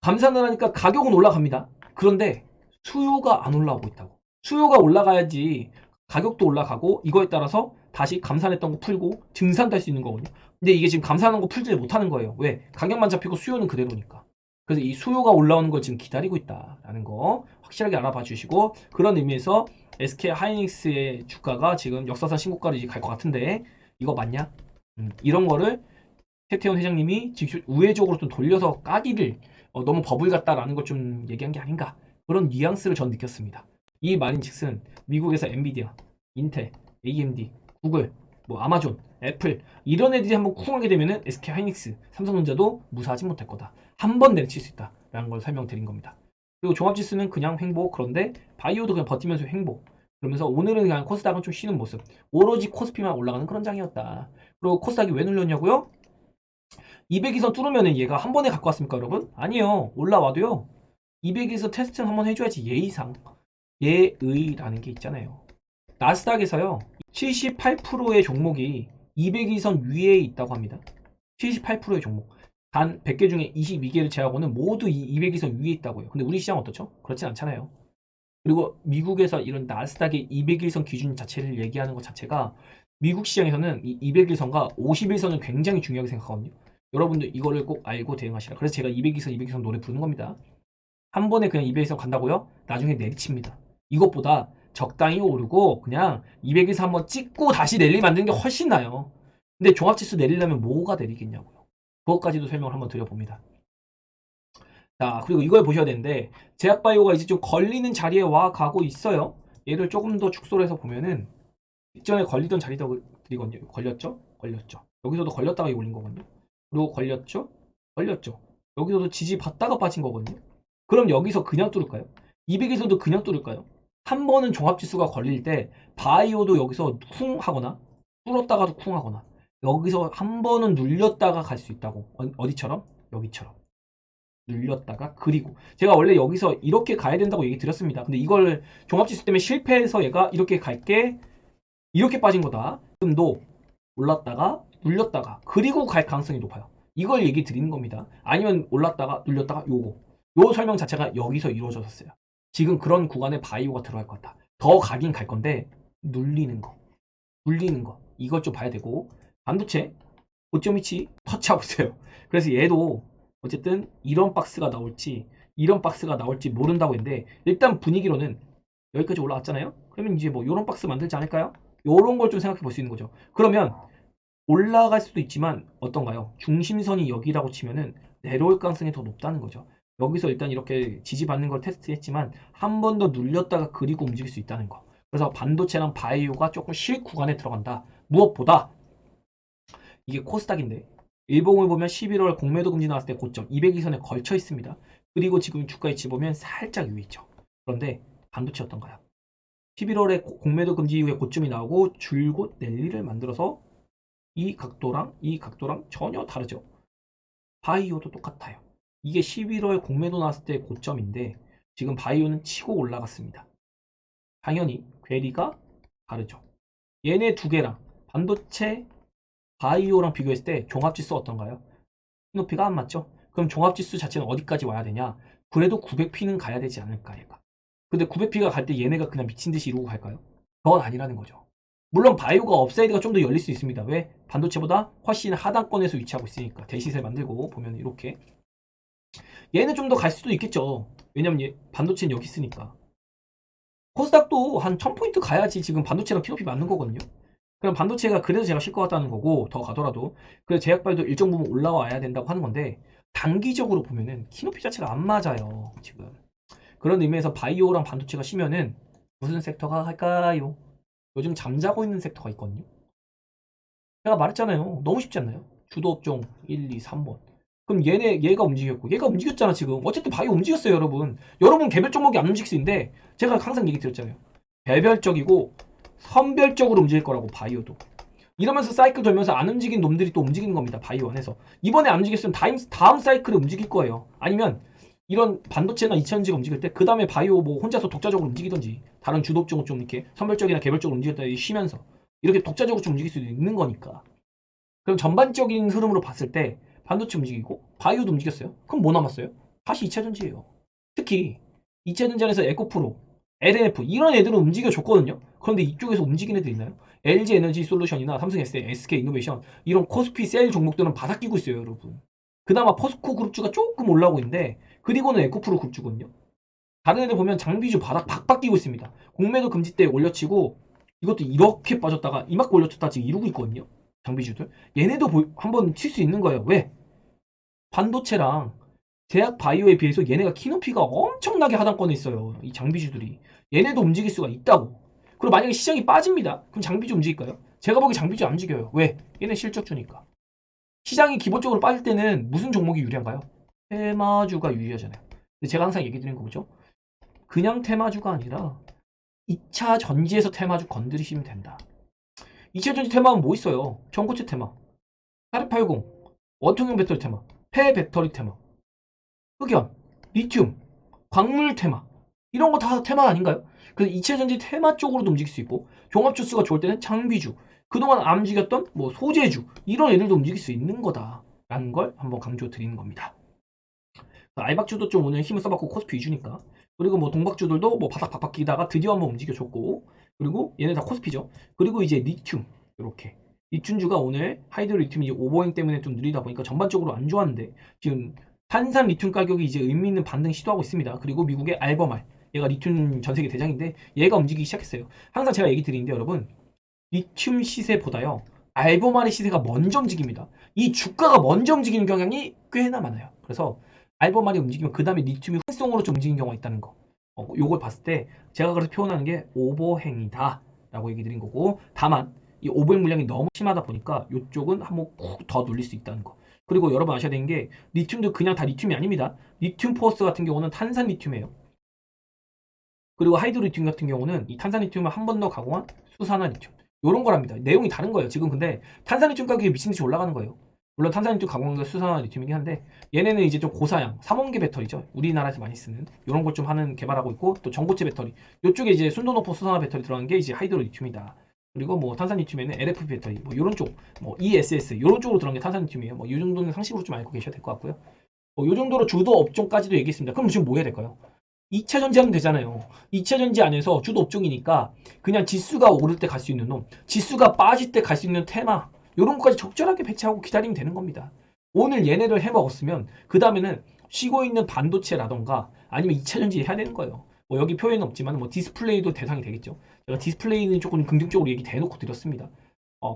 감산을 하니까 가격은 올라갑니다. 그런데 수요가 안 올라오고 있다고. 수요가 올라가야지 가격도 올라가고 이거에 따라서 다시 감산했던 거 풀고 증산도 할 수 있는 거거든요. 근데 이게 지금 감산한 거 풀지 못하는 거예요. 왜? 가격만 잡히고 수요는 그대로니까. 그래서 이 수요가 올라오는 걸 지금 기다리고 있다라는 거 확실하게 알아봐 주시고, 그런 의미에서 SK 하이닉스의 주가가 지금 역사상 신고가를 이제 갈 것 같은데 이거 맞냐? 이런 거를 최태원 회장님이 직접 우회적으로 좀 돌려서 까기를 너무 버블 같다라는 걸 좀 얘기한 게 아닌가, 그런 뉘앙스를 전 느꼈습니다. 이 말인즉슨 미국에서 엔비디아, 인텔, AMD, 구글, 뭐 아마존, 애플 이런 애들이 한번 쿵하게 되면은 SK 하이닉스, 삼성전자도 무사하지 못할 거다. 한 번 내리칠 수 있다라는 걸 설명드린 겁니다. 그리고 종합지수는 그냥 횡보, 그런데 바이오도 그냥 버티면서 횡보. 그러면서 오늘은 그냥 코스닥은 좀 쉬는 모습. 오로지 코스피만 올라가는 그런 장이었다. 그리고 코스닥이 왜 눌렸냐고요? 200이선 뚫으면 얘가 한 번에 갖고 왔습니까, 여러분? 아니요. 올라와도요. 200에서 테스트는 한번 해줘야지. 예의상. 예의라는 게 있잖아요. 나스닥에서요. 78%의 종목이 200이선 위에 있다고 합니다. 78%의 종목. 단 100개 중에 22개를 제외하고는 모두 200이선 위에 있다고요. 근데 우리 시장 어떻죠? 그렇진 않잖아요. 그리고 미국에서 이런 나스닥의 200일선 기준 자체를 얘기하는 것 자체가 미국 시장에서는 이 200일선과 50일선은 굉장히 중요하게 생각하거든요. 여러분들 이거를 꼭 알고 대응하시라. 그래서 제가 200일선, 200일선 노래 부르는 겁니다. 한 번에 그냥 200일선 간다고요? 나중에 내리칩니다. 이것보다 적당히 오르고 그냥 200일선 한번 찍고 다시 랠리 만드는 게 훨씬 나아요. 근데 종합지수 내리려면 뭐가 내리겠냐고요. 그것까지도 설명을 한번 드려봅니다. 자, 그리고 이걸 보셔야 되는데 제약바이오가 이제 좀 걸리는 자리에 와 가고 있어요. 얘를 조금 더 축소를 해서 보면은 직전에 걸리던 자리들이거든요. 걸렸죠? 걸렸죠. 여기서도 걸렸다가 올린 거거든요. 그리고 걸렸죠? 걸렸죠. 여기서도 지지받다가 빠진 거거든요. 그럼 여기서 그냥 뚫을까요? 200에서도 그냥 뚫을까요? 한 번은 종합지수가 걸릴 때 바이오도 여기서 쿵 하거나 뚫었다가도 쿵 하거나 여기서 한 번은 눌렸다가 갈 수 있다고. 어디처럼? 여기처럼. 눌렸다가 그리고 제가 원래 여기서 이렇게 가야 된다고 얘기 드렸습니다. 근데 이걸 종합지수 때문에 실패해서 얘가 이렇게 갈게 이렇게 빠진 거다. 지금도 올랐다가 눌렸다가 그리고 갈 가능성이 높아요. 이걸 얘기 드리는 겁니다. 아니면 올랐다가 눌렸다가 요 설명 자체가 여기서 이루어졌어요. 지금 그런 구간에 바이오가 들어갈 것 같다. 더 가긴 갈 건데 눌리는 거 이걸 좀 봐야 되고, 반도체 고점 위치 터치하고 있어요. 그래서 얘도 어쨌든 이런 박스가 나올지 모른다고 했는데 일단 분위기로는 여기까지 올라왔잖아요. 그러면 이제 뭐 이런 박스 만들지 않을까요? 이런 걸 좀 생각해 볼 수 있는 거죠. 그러면 올라갈 수도 있지만 어떤가요? 중심선이 여기라고 치면은 내려올 가능성이 더 높다는 거죠. 여기서 일단 이렇게 지지받는 걸 테스트했지만 한 번 더 눌렸다가 그리고 움직일 수 있다는 거. 그래서 반도체랑 바이오가 조금 실 구간에 들어간다. 무엇보다 이게 코스닥인데 일봉을 보면 11월 공매도 금지 나왔을 때 고점 200일선에 걸쳐 있습니다. 그리고 지금 주가 위치 보면 살짝 위에 있죠. 그런데 반도체 어떤가요? 11월에 공매도 금지 이후에 고점이 나오고 줄곧 랠리를 만들어서 이 각도랑 전혀 다르죠. 바이오도 똑같아요. 이게 11월 공매도 나왔을 때 고점인데 지금 바이오는 치고 올라갔습니다. 당연히 괴리가 다르죠. 얘네 두 개랑 반도체 바이오랑 비교했을 때 종합지수 어떤가요? 높이가 안 맞죠? 그럼 종합지수 자체는 어디까지 와야 되냐? 그래도 900P는 가야 되지 않을까 얘가. 근데 900P가 갈 때 얘네가 그냥 미친듯이 이러고 갈까요? 그건 아니라는 거죠. 물론 바이오가 업사이드가 좀 더 열릴 수 있습니다. 왜? 반도체보다 훨씬 하단권에서 위치하고 있으니까. 대시세 만들고 보면 이렇게 얘는 좀 더 갈 수도 있겠죠. 왜냐면 반도체는 여기 있으니까. 코스닥도 한 1000포인트 가야지 지금 반도체랑 키높이 맞는 거거든요. 그럼 반도체가 그래도 제가 쉴 것 같다는 거고, 더 가더라도 그래서 제약바이오도 일정 부분 올라와야 된다고 하는 건데 단기적으로 보면은 키높이 자체가 안 맞아요 지금. 그런 의미에서 바이오랑 반도체가 쉬면은 무슨 섹터가 할까요? 요즘 잠자고 있는 섹터가 있거든요. 제가 말했잖아요. 너무 쉽지 않나요? 주도 업종 1, 2, 3번. 그럼 얘가 움직였고 얘가 움직였잖아 지금. 어쨌든 바이오 움직였어요 여러분. 여러분 개별 종목이 안 움직일 수 있는데 제가 항상 얘기 드렸잖아요. 개별적이고 선별적으로 움직일 거라고 바이오도. 이러면서 사이클 돌면서 안 움직인 놈들이 또 움직이는 겁니다. 바이오 안에서. 이번에 안 움직였으면 다음 사이클에 움직일 거예요. 아니면 이런 반도체나 2차전지가 움직일 때 그 다음에 바이오 뭐 혼자서 독자적으로 움직이던지 다른 주도 업종을 좀 이렇게 선별적이나 개별적으로 움직였다 쉬면서 이렇게 독자적으로 좀 움직일 수도 있는 거니까. 그럼 전반적인 흐름으로 봤을 때 반도체 움직이고 바이오도 움직였어요. 그럼 뭐 남았어요? 다시 2차전지예요. 특히 2차전지에서 에코프로, LNF 이런 애들은 움직여줬거든요. 그런데 이쪽에서 움직이는 애들 있나요? LG 에너지 솔루션이나 삼성 SK, SK 이노베이션 이런 코스피 셀 종목들은 바닥 끼고 있어요, 여러분. 그나마 포스코 그룹주가 조금 올라오고 있는데 그리고는 에코프로 그룹주거든요. 다른 애들 보면 장비주 바닥 박박 끼고 있습니다. 공매도 금지 때 올려치고 이것도 이렇게 빠졌다가 이만큼 올려쳤다 지금 이루고 있거든요. 장비주들. 얘네도 한번 칠 수 있는 거예요. 왜? 반도체랑 제약 바이오에 비해서 얘네가 키높이가 엄청나게 하단권에 있어요. 이 장비주들이. 얘네도 움직일 수가 있다고. 그리고 만약에 시장이 빠집니다. 그럼 장비주 움직일까요? 제가 보기 장비주 안 움직여요. 왜? 얘네 실적주니까. 시장이 기본적으로 빠질 때는 무슨 종목이 유리한가요? 테마주가 유리하잖아요. 근데 제가 항상 얘기 드리는 거 뭐죠? 그냥 테마주가 아니라 2차 전지에서 테마주 건드리시면 된다. 2차 전지 테마는 뭐 있어요? 전고체 테마, 4880, 원통형 배터리 테마, 폐 배터리 테마, 흑연, 리튬, 광물 테마 이런 거 다 테마 아닌가요? 그래서 2차 전지 테마 쪽으로도 움직일 수 있고 종합주수가 좋을 때는 장비주, 그동안 안 움직였던 뭐 소재주 이런 애들도 움직일 수 있는 거다라는 걸 한번 강조 드리는 겁니다. 알박주도 좀 오늘 힘을 써봤고 코스피 위주니까. 그리고 뭐 동박주들도 뭐 바닥 박박 끼다가 드디어 한번 움직여줬고. 그리고 얘네 다 코스피죠. 그리고 이제 리튬 이렇게 리튬주가 오늘 하이드로 리튬이 오버행 때문에 좀 느리다 보니까 전반적으로 안 좋았는데 지금 탄산 리튬 가격이 이제 의미 있는 반등 시도하고 있습니다. 그리고 미국의 알버말 얘가 리튬 전세계 대장인데 얘가 움직이기 시작했어요. 항상 제가 얘기 드리는데 여러분 리튬 시세보다요 알버말의 시세가 먼저 움직입니다. 이 주가가 먼저 움직이는 경향이 꽤나 많아요. 그래서 알버말이 움직이면 그 다음에 리튬이 활성으로 좀 움직이는 경우가 있다는 거. 요걸 봤을 때 제가 그래서 표현하는 게 오버행이다 라고 얘기 드린 거고, 다만 이 오버행 물량이 너무 심하다 보니까 이쪽은 한번 쿡 더 눌릴 수 있다는 거. 그리고 여러분 아셔야 되는 게 리튬도 그냥 다 리튬이 아닙니다. 리튬 포스 같은 경우는 탄산 리튬이에요. 그리고 하이드로 리튬 같은 경우는 이 탄산 리튬을 한 번 더 가공한 수산화 리튬 요런 거랍니다. 내용이 다른 거예요. 지금 근데 탄산 리튬 가격이 미친듯이 올라가는 거예요. 물론 탄산 리튬 가공한 게 수산화 리튬이긴 한데 얘네는 이제 좀 고사양 3원계 배터리죠. 우리나라에서 많이 쓰는 이런 걸 좀 하는 개발하고 있고, 또 전고체 배터리 이쪽에 이제 순도 높은 수산화 배터리 들어간 게 이제 하이드로 리튬이다. 그리고 뭐 탄산 리튬에는 LFP 배터리 뭐 이런 쪽, 뭐 ESS 이런 쪽으로 들어간 게 탄산 리튬이에요. 뭐 이 정도는 상식으로 좀 알고 계셔야 될 것 같고요. 이 정도로 주도 업종까지도 얘기했습니다. 그럼 지금 뭐 해야 될까요? 2차 전지 하면 되잖아요. 2차 전지 안에서 주도 업종이니까 그냥 지수가 오를 때 갈 수 있는 놈, 지수가 빠질 때 갈 수 있는 테마 이런 것까지 적절하게 배치하고 기다리면 되는 겁니다. 오늘 얘네를 해먹었으면 그 다음에는 쉬고 있는 반도체라던가 아니면 2차 전지 해야 되는 거예요. 뭐 여기 표현은 없지만 뭐 디스플레이도 대상이 되겠죠. 제가 디스플레이는 조금 긍정적으로 얘기 대놓고 드렸습니다.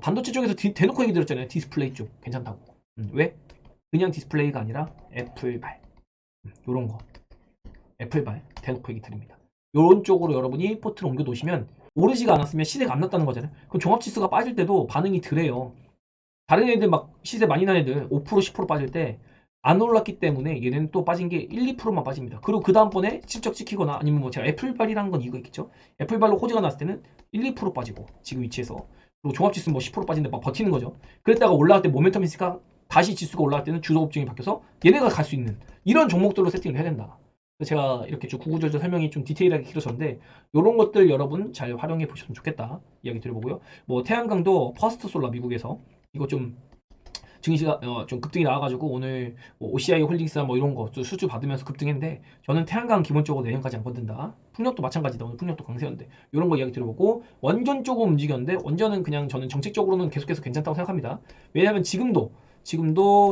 반도체 쪽에서 대놓고 얘기 드렸잖아요. 디스플레이 쪽 괜찮다고. 왜? 그냥 디스플레이가 아니라 애플발 요런 거. 애플발 대놓고 얘기 드립니다. 요런 쪽으로 여러분이 포트를 옮겨 놓으시면 오르지가 않았으면 시세가 안 났다는 거잖아요. 그럼 종합지수가 빠질 때도 반응이 덜해요. 다른 애들 막 시세 많이 난 애들 5% 10% 빠질 때 안 올랐기 때문에 얘네는 또 빠진 게 1, 2%만 빠집니다. 그리고 그 다음번에 실적 찍히거나 아니면 뭐 제가 애플발이라는 건 이거 있겠죠. 애플발로 호재가 났을 때는 1, 2% 빠지고 지금 위치에서, 그리고 종합지수 뭐 10% 빠진데 막 버티는 거죠. 그랬다가 올라갈 때 모멘텀이 있으니까 다시 지수가 올라갈 때는 주도 업종이 바뀌어서 얘네가 갈 수 있는 이런 종목들로 세팅을 해야 된다. 제가 이렇게 좀 구구절절 설명이 좀 디테일하게 길어졌는데 이런 것들 여러분 잘 활용해 보셨으면 좋겠다 이야기 드려보고요. 뭐 태양광도 퍼스트 솔라 미국에서 이거 좀 증시가 좀 급등이 나와가지고 오늘 뭐 OCI 홀딩스나 뭐 이런 거 수주 받으면서 급등했는데, 저는 태양광 기본적으로 내년까지 안 건든다. 풍력도 마찬가지다. 오늘 풍력도 강세였는데 이런 거 이야기 들어보고, 원전 쪽은 움직였는데 원전은 그냥 저는 정책적으로는 계속해서 괜찮다고 생각합니다. 왜냐하면 지금도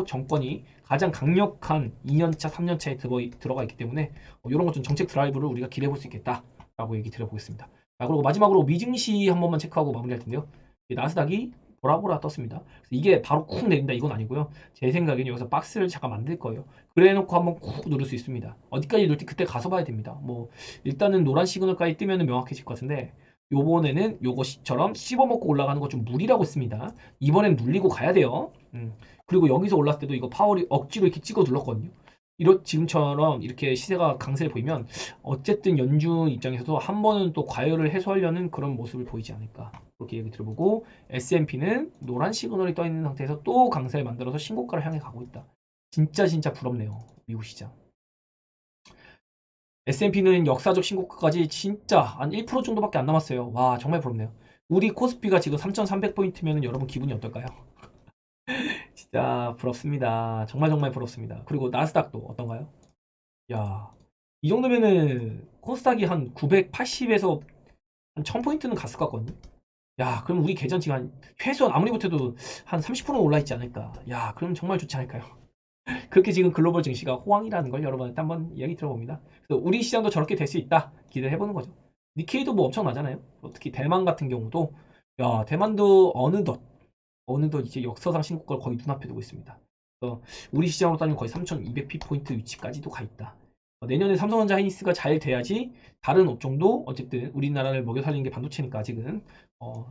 정권이 가장 강력한 2년차, 3년차에 들어가 있기 때문에 이런 것 좀 정책 드라이브를 우리가 기대해 볼 수 있겠다라고 얘기 드려보겠습니다. 그리고 마지막으로 미증시 한 번만 체크하고 마무리할 텐데요. 나스닥이 보라보라 떴습니다. 이게 바로 쿡 내린다 이건 아니고요. 제 생각에는 여기서 박스를 잠깐 만들 거예요. 그래 놓고 한번 쿡 누를 수 있습니다. 어디까지 누를지 그때 가서 봐야 됩니다. 뭐 일단은 노란 시그널까지 뜨면 명확해질 것 같은데, 요번에는 요것처럼 씹어먹고 올라가는 거 좀 무리라고 했습니다. 이번엔 눌리고 가야 돼요. 그리고 여기서 올랐을 때도 이거 파월이 억지로 이렇게 찍어 눌렀거든요. 지금처럼 이렇게 시세가 강세를 보이면 어쨌든 연준 입장에서도 한 번은 또 과열을 해소하려는 그런 모습을 보이지 않을까, 그렇게 얘기 들어보고, S&P는 노란 시그널이 떠 있는 상태에서 또 강세를 만들어서 신고가를 향해 가고 있다. 진짜 부럽네요, 미국 시장. S&P는 역사적 신고가까지 진짜 한 1% 정도밖에 안 남았어요. 와, 정말 부럽네요. 우리 코스피가 지금 3,300포인트면 여러분 기분이 어떨까요? 진짜 부럽습니다. 정말 정말 부럽습니다. 그리고 나스닥도 어떤가요? 야, 이 정도면은 코스닥이 한 980에서 한 1000포인트는 갔을 것 같거든요. 야, 그럼 우리 계좌 지금 한 최소한 아무리 못해도 한 30%는 올라 있지 않을까? 야, 그럼 정말 좋지 않을까요? 그렇게 지금 글로벌 증시가 호황이라는 걸 여러분한테 한번 이야기 들어봅니다. 그래서 우리 시장도 저렇게 될 수 있다. 기대를 해보는 거죠. 니케이도 뭐 엄청나잖아요. 특히 대만 같은 경우도 야, 대만도 어느덧 이제 역사상 신고가를 거의 눈앞에 두고 있습니다. 그래서 우리 시장으로 따지면 거의 3200p포인트 위치까지도 가 있다. 내년에 삼성전자 하이닉스가 잘 돼야지 다른 업종도 어쨌든 우리나라를 먹여 살리는 게 반도체니까 아직은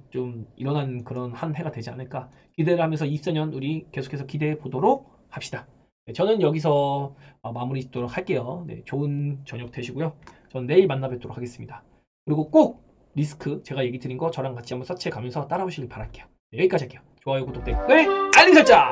좀 일어난 그런 한 해가 되지 않을까 기대를 하면서 24년 우리 계속해서 기대해 보도록 합시다. 네, 저는 여기서 마무리 짓도록 할게요. 네, 좋은 저녁 되시고요. 저는 내일 만나 뵙도록 하겠습니다. 그리고 꼭 리스크 제가 얘기 드린 거 저랑 같이 한번 서치해 가면서 따라오시길 바랄게요. 네, 여기까지 할게요. 좋아요, 구독, 댓글, 알림 설정!